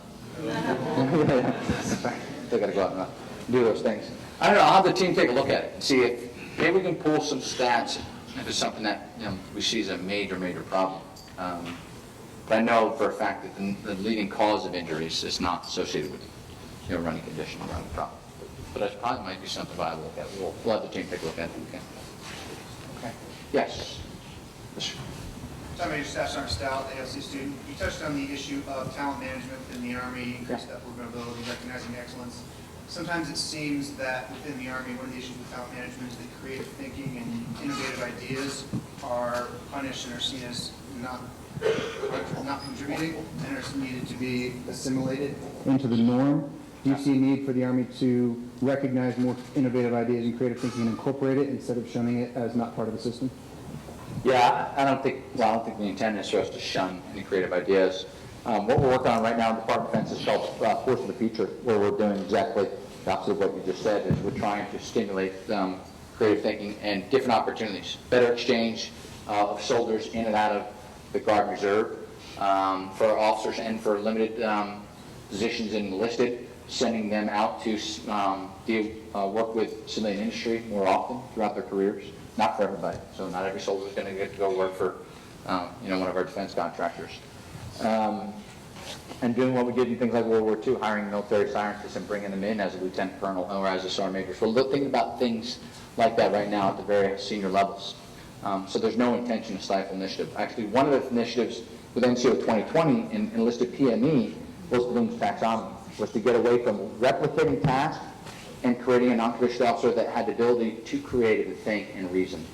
Speaker 2: Still got to go out and run. Do those things. I don't know. I'll have the team take a look at it and see if maybe we can pull some stats if it's something that we see as a major problem. But I know for a fact that the leading cause of injuries is not associated with running condition, running problem. But that probably might be something viable to look at. We'll have the team take a look at it. Okay. Yes.
Speaker 13: Tom Major, Staff Sergeant Stout, ALC student. You touched on the issue of talent management in the Army, increased upward mobility, recognizing excellence. Sometimes it seems that within the Army, one of the issues with talent management is that creative thinking and innovative ideas are punished and are seen as not contributing and are needed to be assimilated into the norm. Do you see a need for the Army to recognize more innovative ideas and creative thinking and incorporate it instead of shunning it as not part of the system?
Speaker 2: Yeah, I don't think the intent is for us to shun any creative ideas. What we're working on right now in the Department of Defense is called Force of the Future, where we're doing exactly the opposite of what you just said, is we're trying to stimulate creative thinking and different opportunities, better exchange of soldiers in and out of the Guard and Reserve for officers and for limited positions in enlisted, sending them out to work with civilian industry more often throughout their careers. Not for everybody. So not every soldier is going to get to go work for one of our defense contractors. And doing what we did in things like World War II, hiring military scientists and bringing them in as a lieutenant colonel or as a sergeant major. So we're thinking about things like that right now at the very senior levels. So there's no intention to stifle initiative. Actually, one of the initiatives with NCO 2020 in enlisted PME was Bloom's taxonomy, was to get away from replicating tasks and creating a non-commissioned officer that had the ability to creatively think and reason.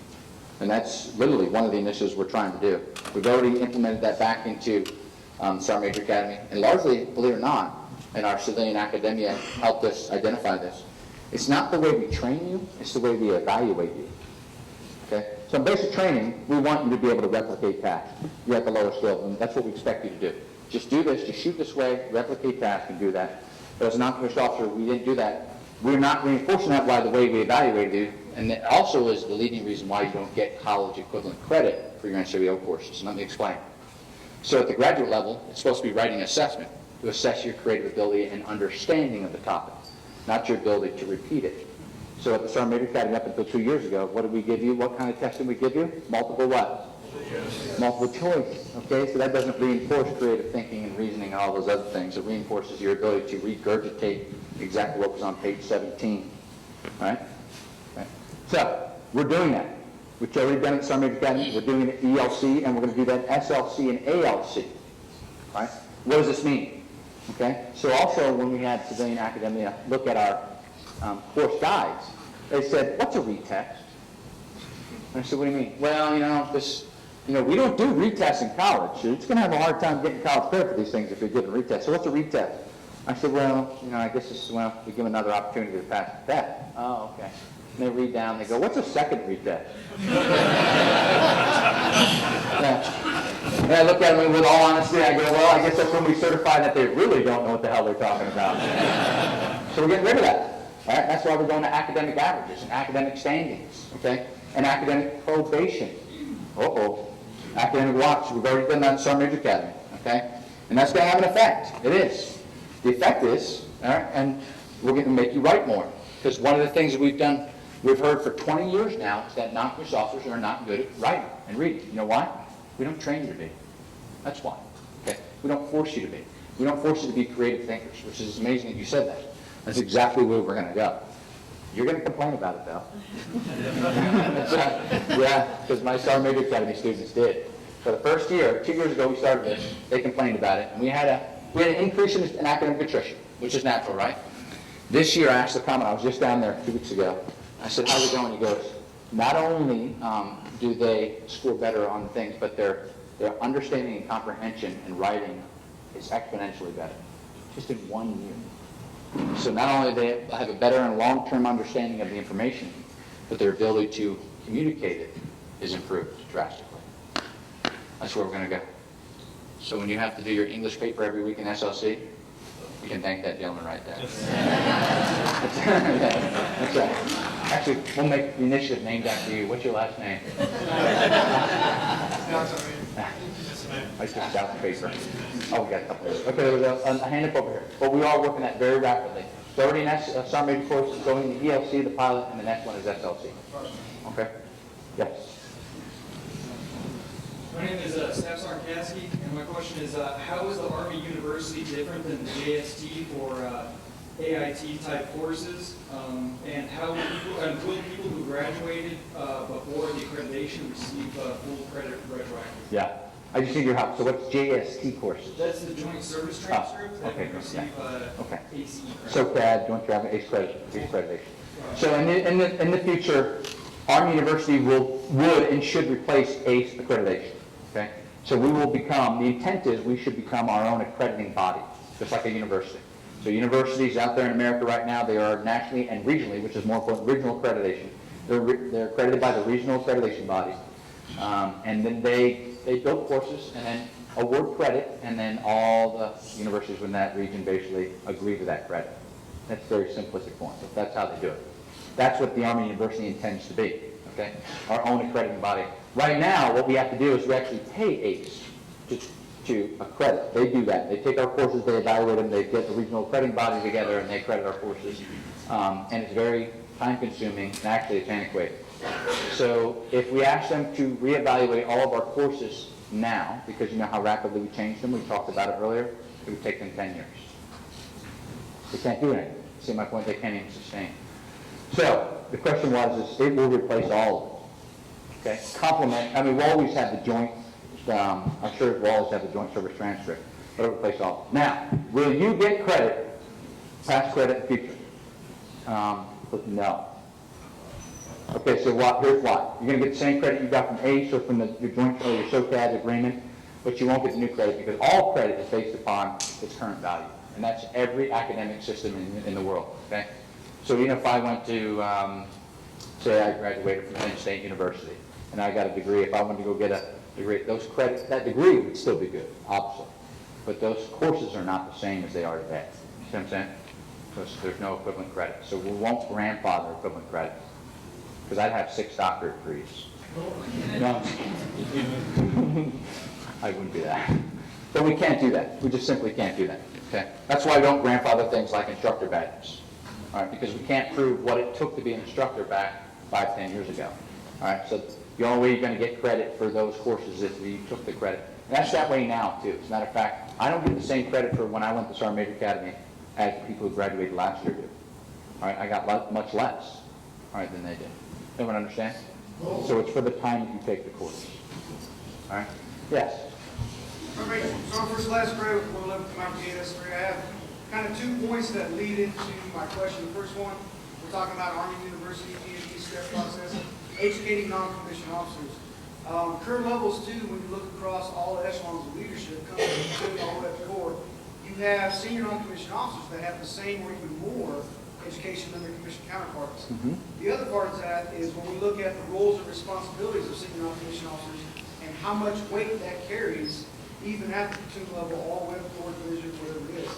Speaker 2: And that's literally one of the initiatives we're trying to do. We've already implemented that back into Sergeant Major Academy, and largely, believe it or not, in our civilian academia helped us identify this. It's not the way we train you, it's the way we evaluate you. Okay? So in basic training, we want you to be able to replicate tasks. You're at the lower skill, and that's what we expect you to do. Just do this, just shoot this way, replicate tasks, and do that. But as a non-commissioned officer, we didn't do that. We're not reinforcing that by the way we evaluated you, and that also is the leading reason why you don't get college equivalent credit for your NCO courses. Let me explain. So at the graduate level, it's supposed to be writing assessment to assess your creative ability and understanding of the topic, not your ability to repeat it. So at the Sergeant Major Academy up until 2 years ago, what did we give you? What kind of testing we give you? Multiple what? Multiple choice. Okay, so that doesn't reinforce creative thinking and reasoning and all those other things. It reinforces your ability to regurgitate exactly what was on page 17. All right? Okay. So we're doing that. We've already done it at Sergeant Major Academy. We're doing it at ELC, and we're going to do that SLC and ALC. All right? What does this mean? Okay. So also when we had civilian academia look at our course guides, they said, "What's a retest?" And I said, "What do you mean?" "Well, we don't do retests in college. It's going to have a hard time getting college credit for these things if you're getting a retest. So what's a retest?" I said, "Well, I guess this is when we give another opportunity to pass the test." "Oh, okay." And they read down, they go, "What's a second retest?" Yeah. And I look at them with all honesty, I go, well, I guess that's when we certify that they really don't know what the hell they're talking about. So we're getting rid of that. All right? That's why we're going to academic averages and academic standings, okay? And academic probation. Uh-oh. Academic watch. We've already done that in Star Major Academy, okay? And that's going to have an effect. It is. The effect is, all right, and we're going to make you write more. Because one of the things that we've done, we've heard for 20 years now, is that non-commissioned officers are not good at writing and reading. You know why? We don't train you to be. That's why. Okay? We don't force you to be. We don't force you to be creative thinkers, which is amazing that you said that. That's exactly where we're going to go. You're going to complain about it, though. Yeah, because my Star Major Academy students did. For the first year, 2 years ago we started this, they complained about it, and we had an increase in academic attrition, which is natural, right? This year I asked the comment, I was just down there 2 weeks ago. I said, how's it going? He goes, not only do they score better on things, but their understanding and comprehension and writing is exponentially better, just in 1 year. So not only do they have a better and long-term understanding of the information, but their ability to communicate it is improved drastically. That's where we're going to go. So when you have to do your English paper every week in SLC, you can thank that gentleman right there. That's right. Actually, we'll make the initiative named after you. What's your last name? I took it out the paper. Oh, we got a couple of those. Okay, there was a hand up over here. But we are working that very rapidly. So already Star Major course is going to ELC, the pilot, and the next one is SLC. Okay? Yes.
Speaker 14: My name is Staff Sergeant Kasky, and my question is, how is the Army University different than the JST for AIT type courses? And how will people who graduated before the accreditation receive full credit retroactively?
Speaker 2: Yeah. I just need your help. So what's JST courses?
Speaker 14: That's the Joint Service Transcript that
Speaker 2: okay,
Speaker 14: we receive
Speaker 2: okay.
Speaker 14: ACE credit.
Speaker 2: SOCAD, Joint Travel, ACE accreditation. So in the future, Army University would and should replace ACE accreditation. Okay? So we will become, the intent is we should become our own accrediting body, just like a university. So universities out there in America right now, they are nationally and regionally, which is more important, regional accreditation. They're accredited by the regional accreditation bodies. And then they build courses and then award credit, and then all the universities in that region basically agree to that credit. That's very simplistic form, but that's how they do it. That's what the Army University intends to be, okay? Our own accrediting body. Right now, what we have to do is we actually pay ACE to accredit. They do that. They take our courses, they evaluate them, they get the regional accrediting body together, and they accredit our courses. And it's very time-consuming, and actually it's antiquated. So if we ask them to reevaluate all of our courses now, because you know how rapidly we change them, we talked about it earlier, it would take them 10 years. They can't do anything. See my point? They can't even sustain. So the question was, it will replace all of them. Okay? Complement, I mean, we'll always have the joint, I'm sure we'll always have the joint service transcript, but it'll replace all of them. Now, will you get credit, past credit in future? No. Okay, so here's why. You're going to get the same credit you got from ACE or from your joint or your SOCAD agreement, but you won't get the new credit because all credit is based upon its current value. And that's every academic system in the world, okay? So even if I went to, say I graduated from Penn State University, and I got a degree, if I wanted to go get a degree, those credits, that degree would still be good, obviously. But those courses are not the same as they are today. You see what I'm saying? Because there's no equivalent credit. So we won't grandfather equivalent credit. Because I'd have 6 doctorate degrees. No, I wouldn't do that. But we can't do that. We just simply can't do that. Okay? That's why I don't grandfather things like instructor badges. All right? Because we can't prove what it took to be an instructor back 5, 10 years ago. All right? So the only way you're going to get credit for those courses is if you took the credit. And that's that way now, too. As a matter of fact, I don't get the same credit for when I went to Star Major Academy as the people who graduated last year do. All right? I got much less, all right, than they did. Everyone understand? So it's for the time that you take the course. All right? Yes?
Speaker 15: All right, so our first class grade with 111 Command I have kind of 2 points that lead into my question. The first one, we're talking about Army University PhD step process, educating non-commissioned officers. Current levels, too, when you look across all the echelons of leadership, coming from all the way up to core, you have senior non-commissioned officers that have the same or even more education than their commissioned counterparts. The other part of that is when we look at the roles and responsibilities of senior non-commissioned officers and how much weight that carries, even at the platoon level, all the way up to fourth division, whatever it is.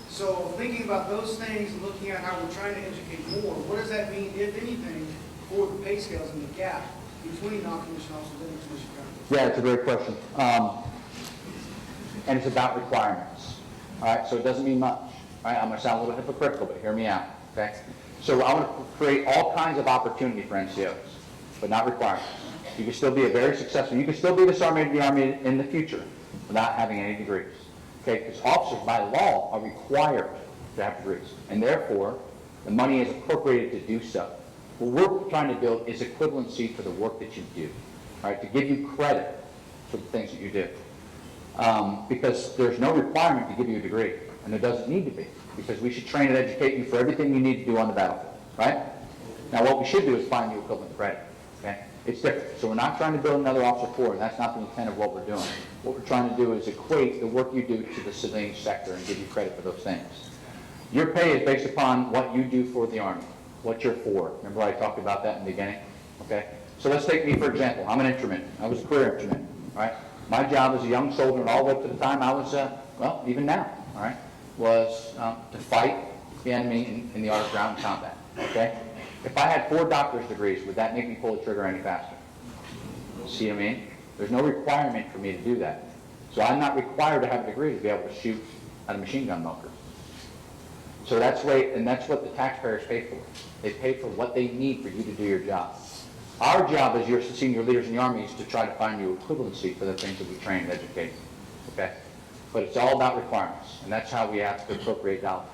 Speaker 15: So thinking about those things and looking at how we're trying to educate more, what does that mean, if anything, for the pay scales and the gap between non-commissioned officers and commissioned counselors?
Speaker 2: Yeah, it's a great question. And it's about requirements. All right, so it doesn't mean much. All right, I'm going to sound a little hypocritical, but hear me out. Okay? So I want to create all kinds of opportunity for NCOs, but not requirements. You can still be a very successful, you can still be the Sergeant Major of the Army in the future without having any degrees. Okay? Because officers by law are required to have degrees, and therefore the money is appropriated to do so. What we're trying to build is equivalency for the work that you do. All right? To give you credit for the things that you do. Because there's no requirement to give you a degree, and there doesn't need to be, because we should train and educate you for everything you need to do on the battlefield, right? Now, what we should do is find you equivalent credit, okay? It's different. So we're not trying to build another officer corps, and that's not the intent of what we're doing. What we're trying to do is equate the work you do to the civilian sector and give you credit for those things. Your pay is based upon what you do for the Army, what you're for. Remember I talked about that in the beginning? Okay? So let's take me, for example. I'm an infantryman. I was a career infantryman, all right? My job as a young soldier and all the way up to the time I was, well, even now, all right, was to fight the enemy in the art of ground combat, okay? If I had 4 doctor's degrees, would that make me pull the trigger any faster? See what I mean? There's no requirement for me to do that. So I'm not required to have a degree to be able to shoot at a machine gun bunker. So that's what the taxpayers pay for. They pay for what they need for you to do your job. Our job as your senior leaders in the Army is to try to find you equivalency for the things that we train and educate. Okay? But it's all about requirements, and that's how we have to appropriate dollars.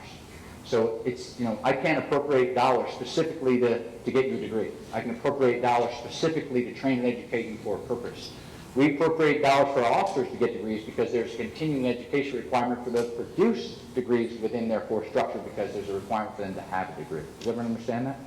Speaker 2: So it's, I can't appropriate dollars specifically to get you a degree. I can appropriate dollars specifically to train and educate you for a purpose. We appropriate dollars for our officers to get degrees because there's a continuing education requirement for those to produce degrees within their force structure because there's a requirement for them to have a degree. Does everyone understand that?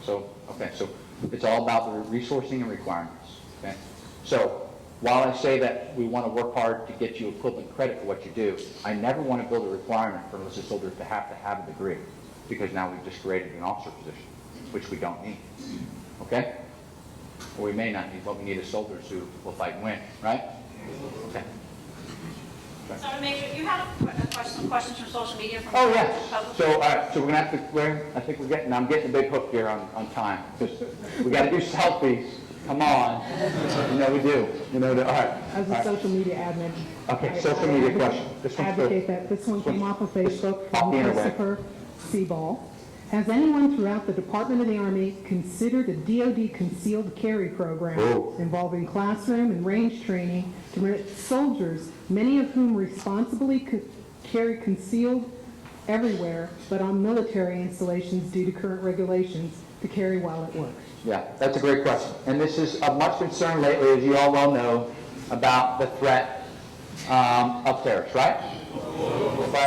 Speaker 2: So, okay, so it's all about the resourcing and requirements. Okay? So while I say that we want to work hard to get you equivalent credit for what you do, I never want to build a requirement for enlisted soldiers to have a degree because now we've just created an officer position, which we don't need. Okay? Or we may not need. What we need is soldiers who will fight and win, right? Okay.
Speaker 3: So to make sure, you have some questions from social media from
Speaker 2: Oh,
Speaker 3: the
Speaker 2: yes.
Speaker 3: public?
Speaker 2: So, all right, so we're going to have to, I think I'm getting a big hook here on time. Because we got to do selfies. Come on. We do. All right.
Speaker 16: As a social media admin.
Speaker 2: Okay, social media question. This one's
Speaker 16: Advocate that. This one came off of Facebook
Speaker 2: Off
Speaker 16: from
Speaker 2: the internet.
Speaker 16: Christopher Seaball. Has anyone throughout the Department of the Army considered a DoD concealed carry program involving classroom and range training to permit soldiers, many of whom responsibly carry concealed everywhere, but on military installations due to current regulations, to carry while at work?
Speaker 2: Yeah, that's a great question. And this is of much concern lately, as you all well know, about the threat of terrorists, right?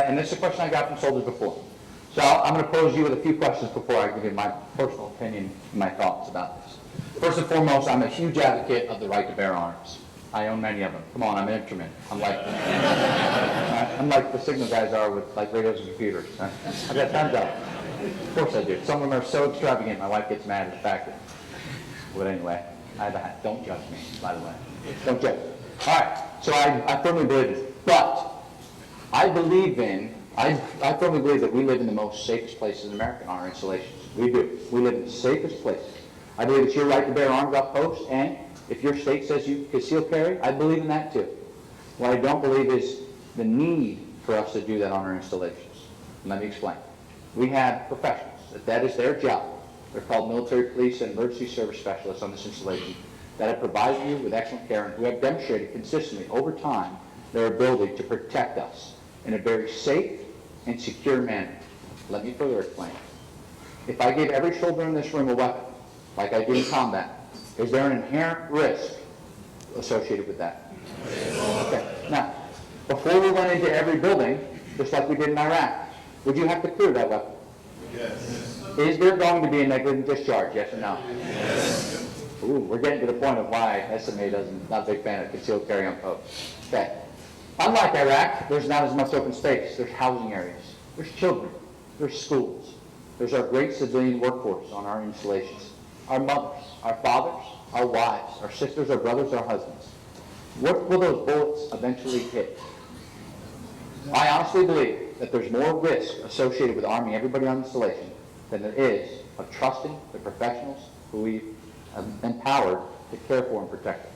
Speaker 2: And this is a question I got from soldiers before. So I'm going to pose you with a few questions before I give you my personal opinion and my thoughts about this. First and foremost, I'm a huge advocate of the right to bear arms. I own many of them. Come on, I'm an infantryman. I'm like the signal guys are with radios and computers. I've got tons of them. Of course I do. Some of them are so extravagant, my wife gets mad at the fact that. But anyway, don't judge me, by the way. Don't judge. All right, so I firmly believe this. But I firmly believe that we live in the most safest places in America on our installations. We do. We live in the safest places. I believe it's your right to bear arms up post, and if your state says you conceal carry, I believe in that too. What I don't believe is the need for us to do that on our installations. Let me explain. We have professionals. That is their job. They're called military police and emergency service specialists on this installation that have provided you with excellent care and who have demonstrated consistently over time their ability to protect us in a very safe and secure manner. Let me further explain. If I gave every soldier in this room a weapon, like I do in combat, is there an inherent risk associated with that? Okay. Now, before we went into every building, just like we did in Iraq, would you have to clear that weapon? Yes. Is there going to be a negligent discharge, yes or no? Yes. Ooh, we're getting to the point of why SMA not a big fan of concealed carry on post. Okay. Unlike Iraq, there's not as much open space. There's housing areas. There's children. There's schools. There's our great civilian workforce on our installations. Our mothers, our fathers, our wives, our sisters, our brothers, our husbands. What will those bullets eventually hit? I honestly believe that there's more risk associated with arming everybody on installation than there is of trusting the professionals who we've empowered to care for and protect us.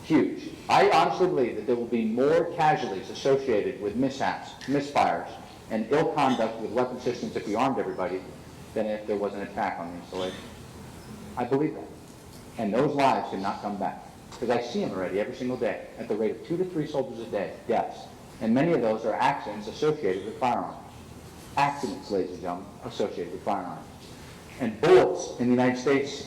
Speaker 2: Huge. I honestly believe that there will be more casualties associated with mishaps, misfires, and ill conduct with weapon systems if we armed everybody than if there was an attack on the installation. I believe that. And those lives cannot come back. Because I see them already every single day at the rate of 2 to 3 soldiers a day, deaths. And many of those are accidents associated with firearms. Accidents, ladies and gentlemen, associated with firearms. And bullets in the United States,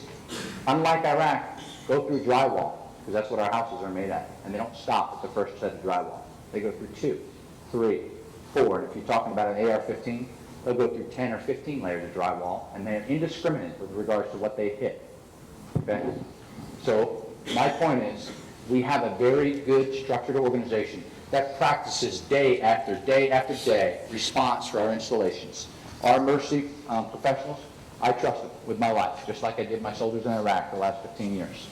Speaker 2: unlike Iraq, go through drywall, because that's what our houses are made at. And they don't stop at the first set of drywall. They go through 2, 3, 4. And if you're talking about an AR-15, they'll go through 10 or 15 layers of drywall, and they're indiscriminate with regards to what they hit. Okay? So my point is, we have a very good structured organization that practices day after day after day response for our installations. Our Mercy professionals, I trust them with my life, just like I did my soldiers in Iraq for the last 15 years.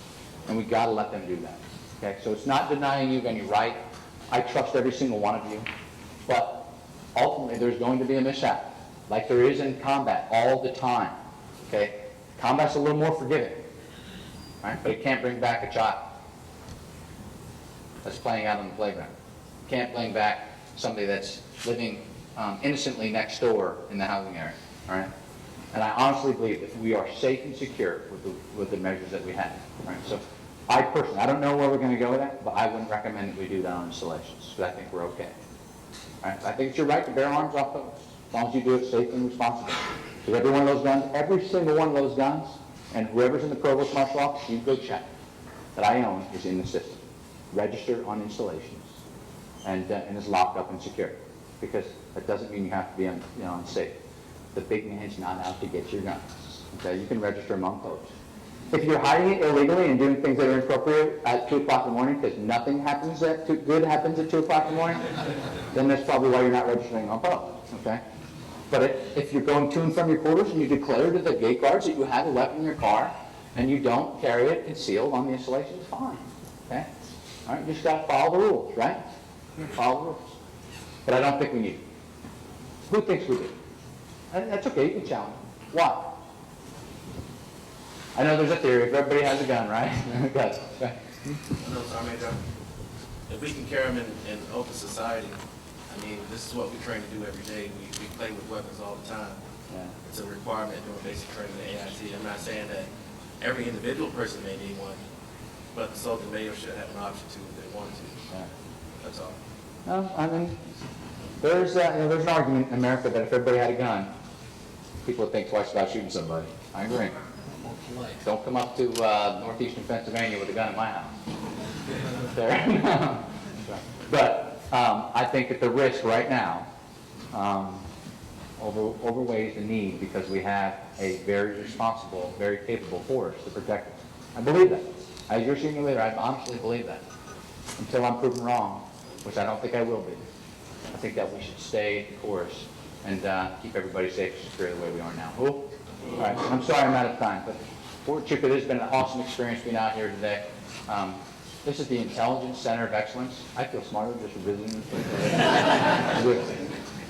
Speaker 2: And we got to let them do that. Okay? So it's not denying you any right. I trust every single one of you. But ultimately, there's going to be a mishap, like there is in combat all the time. Okay? Combat's a little more forgiving, right? But it can't bring back a child that's playing out on the playground. Can't bring back somebody that's living innocently next door in the housing area. All right? And I honestly believe that we are safe and secure with the measures that we have. Right? So I personally, I don't know where we're going to go with that, but I wouldn't recommend that we do that on installations, because I think we're okay. All right? I think it's your right to bear arms off those, as long as you do it safely and responsibly. Because every one of those guns, every single one of those guns, and whoever's in the provost marshal office, you go check, that I own is in the system, registered on installations, and is locked up and secure. Because that doesn't mean you have to be unsafe. The big man's not out to get your guns. Okay, you can register among folks. If you're hiding it illegally and doing things that are inappropriate at 2 o'clock in the morning, because nothing happens good happens at 2 o'clock in the morning, then that's probably why you're not registering on public. Okay. But if you're going to and from your quarters and you declare to the gate guards that you have a weapon in your car and you don't carry it concealed on the installation, it's fine. Okay? All right, you just got to follow the rules, right? Follow the rules. But I don't think we need it. Who thinks we do? That's okay, you can challenge. Why? I know there's a theory. If everybody has a gun, right? Okay.
Speaker 17: No, Sergeant Major. If we can carry them in open society, I mean, this is what we train to do every day. We play with weapons all the time.
Speaker 2: Yeah.
Speaker 17: It's a requirement during basic training in AIT. I'm not saying that every individual person may need one, but the soldier may or should have an option to if they want to.
Speaker 2: Yeah.
Speaker 17: That's all.
Speaker 2: No, I mean, there's an argument in America that if everybody had a gun, people would think twice about shooting somebody. I agree. Don't come up to northeastern Pennsylvania with a gun in my house. There. But I think that the risk right now overweighs the need, because we have a very responsible, very capable force to protect us. I believe that. As your senior leader, I honestly believe that. Until I'm proven wrong, which I don't think I will be. I think that we should stay the course and keep everybody safe and secure the way we are now. Cool? All right. I'm sorry I'm out of time, but Fort Chuka, this has been an awesome experience being out here today. This is the Intelligence Center of Excellence. I feel smarter just visiting this place.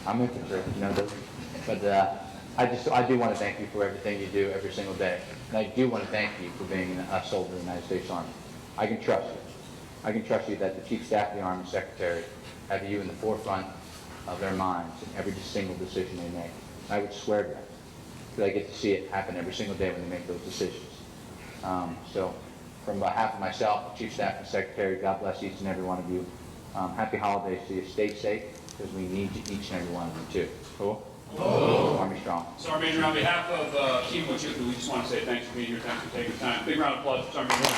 Speaker 2: I'm infantry, but I do want to thank you for everything you do every single day. And I do want to thank you for being a soldier in the United States Army. I can trust you. I can trust you that the Chief Staff of the Army Secretary have you in the forefront of their minds in every single decision they make. I would swear to that, because I get to see it happen every single day when they make those decisions. So from behalf of myself, the Chief Staff and Secretary, God bless each and every one of you. Happy holidays to you. Stay safe, because we need each and every one of you too. Cool? Army strong.
Speaker 1: Sergeant Major, on behalf of Team Fort Chuka, we just want to say thanks for being here. Thanks for taking the time. Big round of applause for Sergeant Major.